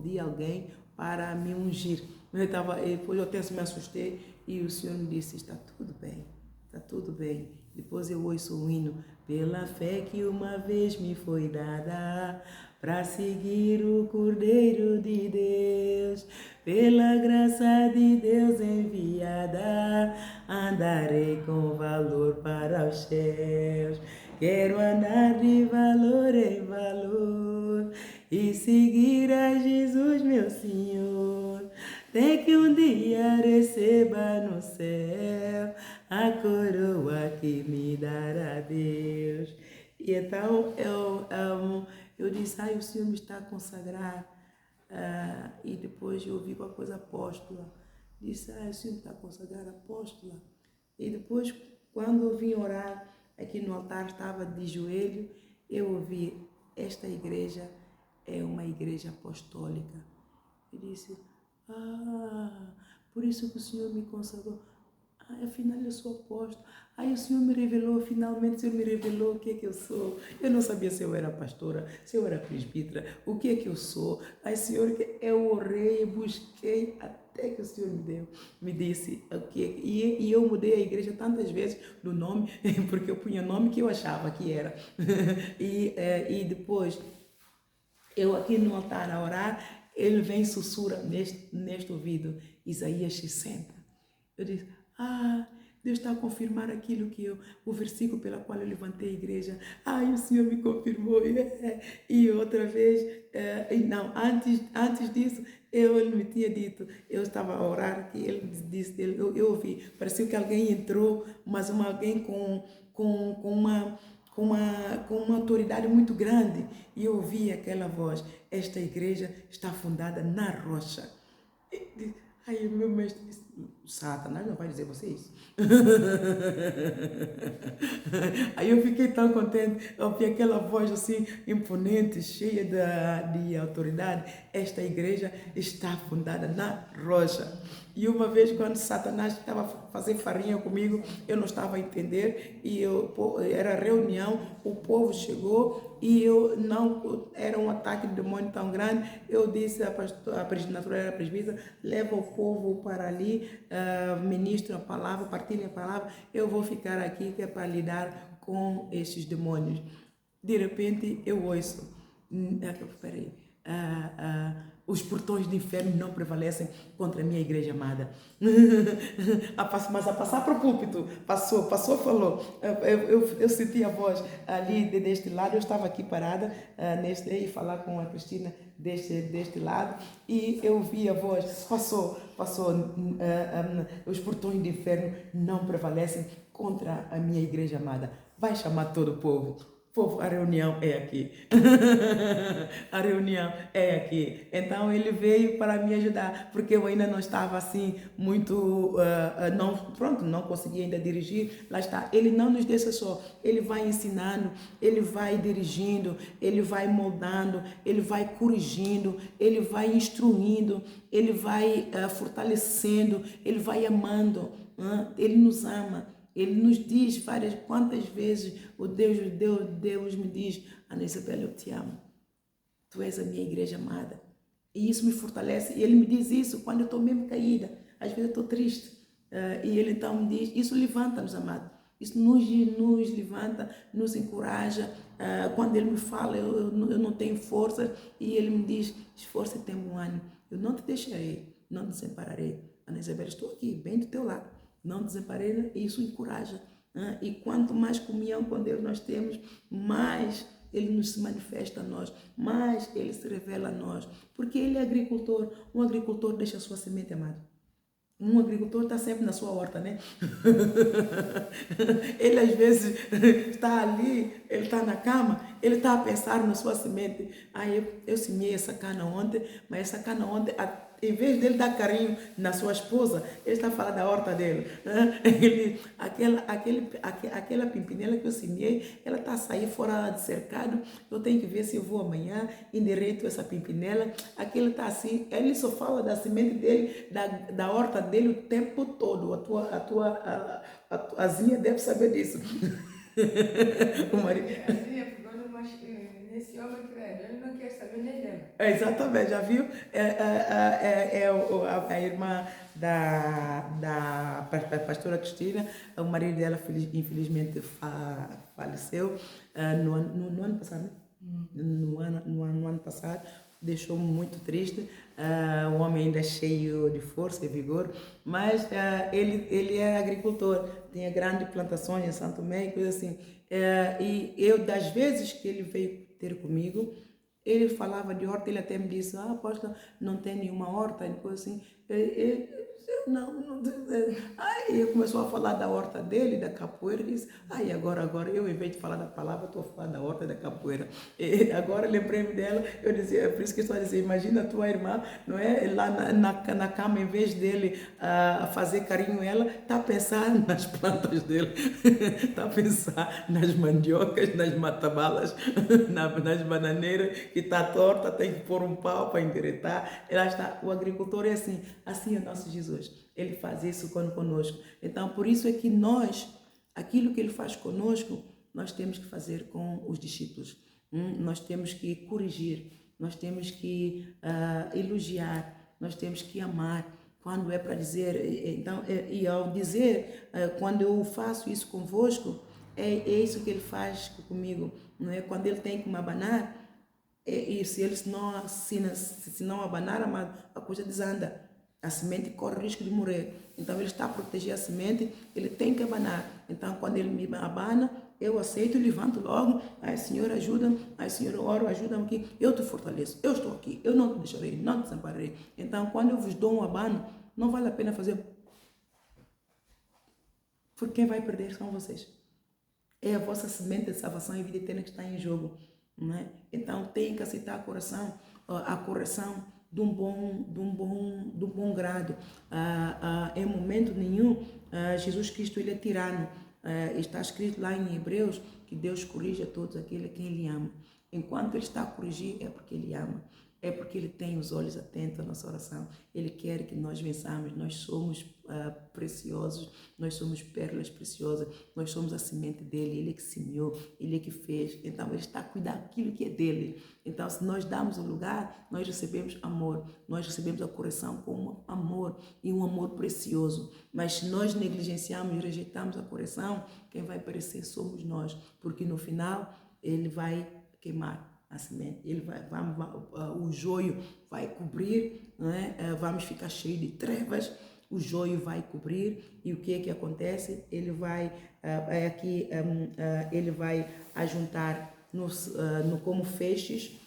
de alguém para me ungir. Depois eu até me assustei e o Senhor me disse, está tudo bem, está tudo bem. Depois eu ouço um hino, pela fé que uma vez me foi dada, para seguir o Cordeiro de Deus, pela graça de Deus enviada, andarei com valor para os céus. Quero andar de valor em valor e seguir a Jesus, meu Senhor. Tem que um dia receba no céu a coroa que me dará Deus. E então eu disse, o Senhor me está a consagrar. E depois eu ouvi qualquer coisa apóstola. Disse, o Senhor me está a consagrar apóstola. E depois, quando eu vim orar, aqui no altar estava de joelho, eu ouvi, esta igreja é uma igreja apostólica. Eu disse, por isso que o Senhor me consagrou. Afinal eu sou apóstolo. Aí o Senhor me revelou, finalmente o Senhor me revelou o que é que eu sou. Eu não sabia se eu era pastora, se eu era presbítera, o que é que eu sou. Aí Senhor, eu orei, busquei, até que o Senhor me disse o que é. E eu mudei a igreja tantas vezes do nome, porque eu punha nome que eu achava que era. E depois, eu aqui no altar a orar, ele vem e sussurra neste ouvido, Isaías 60. Eu disse, Deus está a confirmar aquilo o versículo pela qual eu levantei a igreja. O Senhor me confirmou. E outra vez, não, antes disso, ele me tinha dito, eu estava a orar, que ele disse, eu ouvi, parecia que alguém entrou, mas alguém com uma autoridade muito grande. E eu ouvi aquela voz, esta igreja está fundada na rocha. Aí o meu mestre disse, Satanás não vai dizer você isso. Aí eu fiquei tão contente, eu ouvi aquela voz assim, imponente, cheia de autoridade. Esta igreja está fundada na rocha. E uma vez, quando Satanás estava a fazer farinha comigo, eu não estava a entender, e era reunião, o povo chegou, e era um ataque de demônio tão grande. Eu disse à natural era presbítera, leva o povo para ali, ministra a palavra, partilha a palavra, eu vou ficar aqui que é para lidar com esses demônios. De repente eu ouço, peraí, os portões do inferno não prevalecem contra a minha igreja amada. Mas a passar para o púlpito, passou, falou. Eu senti a voz ali deste lado, eu estava aqui parada e falar com a Cristina deste lado, e eu vi a voz, passou, os portões do inferno não prevalecem contra a minha igreja amada. Vai chamar todo o povo. Povo, a reunião é aqui. A reunião é aqui. Então ele veio para me ajudar, porque eu ainda não estava assim muito, não, pronto, não conseguia ainda dirigir. Lá está. Ele não nos deixa só. Ele vai ensinando, ele vai dirigindo, ele vai moldando, ele vai corrigindo, ele vai instruindo, ele vai fortalecendo, ele vai amando. Ele nos ama. Ele nos diz quantas vezes Deus me diz: Ana Isabela, eu te amo. Tu és a minha igreja amada. E isso me fortalece. E ele me diz isso quando eu estou mesmo caída. Às vezes eu estou triste. E ele então me diz, isso levanta-nos, amado. Isso nos levanta, nos encoraja. Quando ele me fala, eu não tenho força. E ele me diz, esforça e tem um ânimo. Eu não te deixarei, não te desampararei. Ana Isabela, estou aqui, bem do teu lado. Não desamparei, e isso encoraja. E quanto mais comunhão com Deus nós temos, mais Ele nos se manifesta a nós, mais Ele se revela a nós. Porque Ele é agricultor. Um agricultor deixa a sua semente, amado. Um agricultor está sempre na sua horta, né? Ele às vezes está ali, ele está na cama, ele está a pensar na sua semente. Eu semeei essa cana ontem, mas essa cana ontem, em vez dele dar carinho na sua esposa, ele está a falar da horta dele. Aquela pimpinela que eu semeei, ela está a sair fora de cercado. Eu tenho que ver se eu vou amanhã, endireito essa pimpinela. Aquele está assim, ele só fala da semente dele, da horta dele o tempo todo. A Zinha deve saber disso. O marido. Esse homem credo, ele não quer saber nem dela. Exatamente, já viu? A irmã da pastora Cristina, o marido dela infelizmente faleceu no ano passado, né? No ano passado, deixou-me muito triste. O homem ainda cheio de força e vigor, mas ele é agricultor, tinha grandes plantações em Santo Tomé e coisa assim. E eu, das vezes que ele veio ter comigo, ele falava de horta, ele até me disse, apóstolo, não tem nenhuma horta, e coisa assim. Não. Aí ele começou a falar da horta dele, da capoeira, e disse, agora, eu em vez de falar da palavra, estou a falar da horta e da capoeira. E agora lembrei-me dela, eu dizia, por isso que estou a dizer, imagina a tua irmã, não é? Lá na cama, em vez dele fazer carinho ela, está a pensar nas plantas dele, está a pensar nas mandiocas, nas matabalas, nas bananeiras, que está torta, tem que pôr um pau para endireitar. Ela está, o agricultor é assim é o nosso Jesus. Ele faz isso conosco. Então, por isso é que nós, aquilo que ele faz conosco, nós temos que fazer com os discípulos. Nós temos que corrigir, nós temos que elogiar, nós temos que amar. Quando é para dizer, então, e ao dizer, quando eu faço isso convosco, é isso que ele faz comigo, não é? Quando ele tem que me abanar, e se ele se não abanar, a coisa desanda. A semente corre risco de morrer. Então ele está a proteger a semente, ele tem que abanar. Então quando ele me abana, eu aceito e levanto logo. Ai Senhor, ajuda-me. Ai Senhor, eu oro, ajuda-me aqui. Eu te fortaleço, eu estou aqui, eu não te deixarei, não te desampararei. Então quando eu vos dou um abano, não vale a pena fazer, porque quem vai perder são vocês. É a vossa semente de salvação e vida eterna que está em jogo, não é? Então tem que aceitar a correção de um bom grado. Em momento nenhum, Jesus Cristo ele é tirano. Está escrito lá em Hebreus que Deus corrige a todos aqueles a quem Ele ama. Enquanto Ele está a corrigir, é porque Ele ama. É porque Ele tem os olhos atentos à nossa oração. Ele quer que nós vençamos. Nós somos preciosos, nós somos pérolas preciosas, nós somos a semente dEle. Ele é que semeou, Ele é que fez. Então, Ele está a cuidar daquilo que é dEle. Então, se nós damos o lugar, nós recebemos amor. Nós recebemos a correção com amor e um amor precioso. Mas se nós negligenciamos e rejeitamos a correção, quem vai perecer somos nós. Porque no final, Ele vai queimar a semente, o joio vai cobrir, não é? Vamos ficar cheios de trevas, o joio vai cobrir, e o que é que acontece? Ele vai ele vai ajuntar como feixes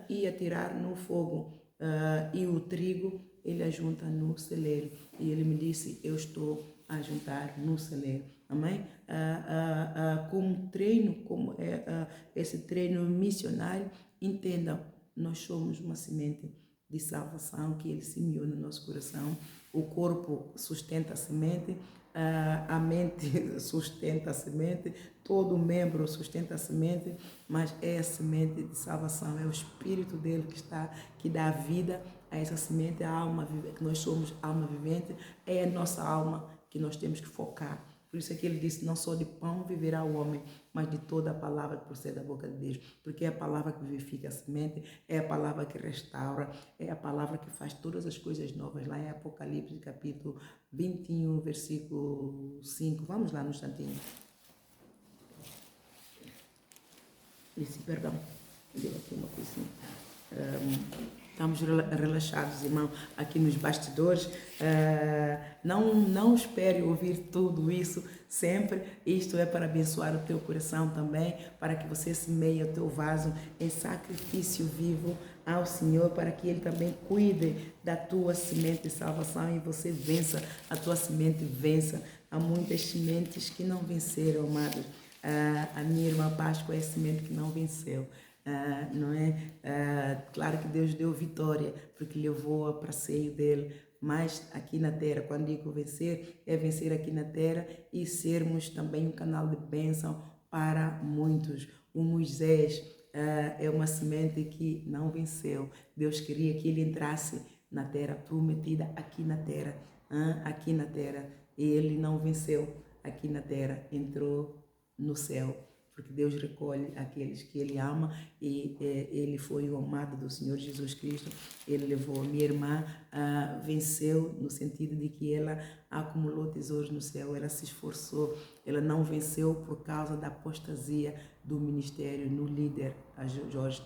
e atirar no fogo, e o trigo ele ajunta no celeiro, e ele me disse, eu estou a juntar no celeiro. amém? Como treino, como esse treino missionário, entendam, nós somos uma semente de salvação que Ele semeou no nosso coração. O corpo sustenta a semente, a mente sustenta a semente, todo membro sustenta a semente, mas é a semente de salvação, é o Espírito dele que dá vida a essa semente, a alma vivente, nós somos alma vivente, é a nossa alma que nós temos que focar. Por isso é que ele disse, não só de pão viverá o homem, mas de toda a palavra que procede da boca de Deus. Porque é a palavra que vivifica a semente, é a palavra que restaura, é a palavra que faz todas as coisas novas. Lá em Apocalipse, capítulo 21, versículo 5. Vamos lá no instantinho. Perdão, deu aqui uma coisinha. Estamos relaxados, irmão, aqui nos bastidores. Não espere ouvir tudo isso sempre. Isto é para abençoar o teu coração também, para que você semeie o teu vaso em sacrifício vivo ao Senhor, para que Ele também cuide da tua semente de salvação e você vença, a tua semente vença. Há muitas sementes que não venceram, amados. A minha irmã Páscoa é a semente que não venceu. Não é? Claro que Deus deu vitória, porque levou para seio dele, mas aqui na terra, quando digo vencer, é vencer aqui na terra e sermos também um canal de bênção para muitos. O Moisés é uma semente que não venceu. Deus queria que ele entrasse na terra prometida, aqui na terra, e ele não venceu aqui na terra, entrou no céu, porque Deus recolhe aqueles que Ele ama e Ele foi o amado do Senhor Jesus Cristo. Ele levou a minha irmã, venceu no sentido de que ela acumulou tesouros no céu, ela se esforçou, ela não venceu por causa da apostasia do ministério no líder, a Jorge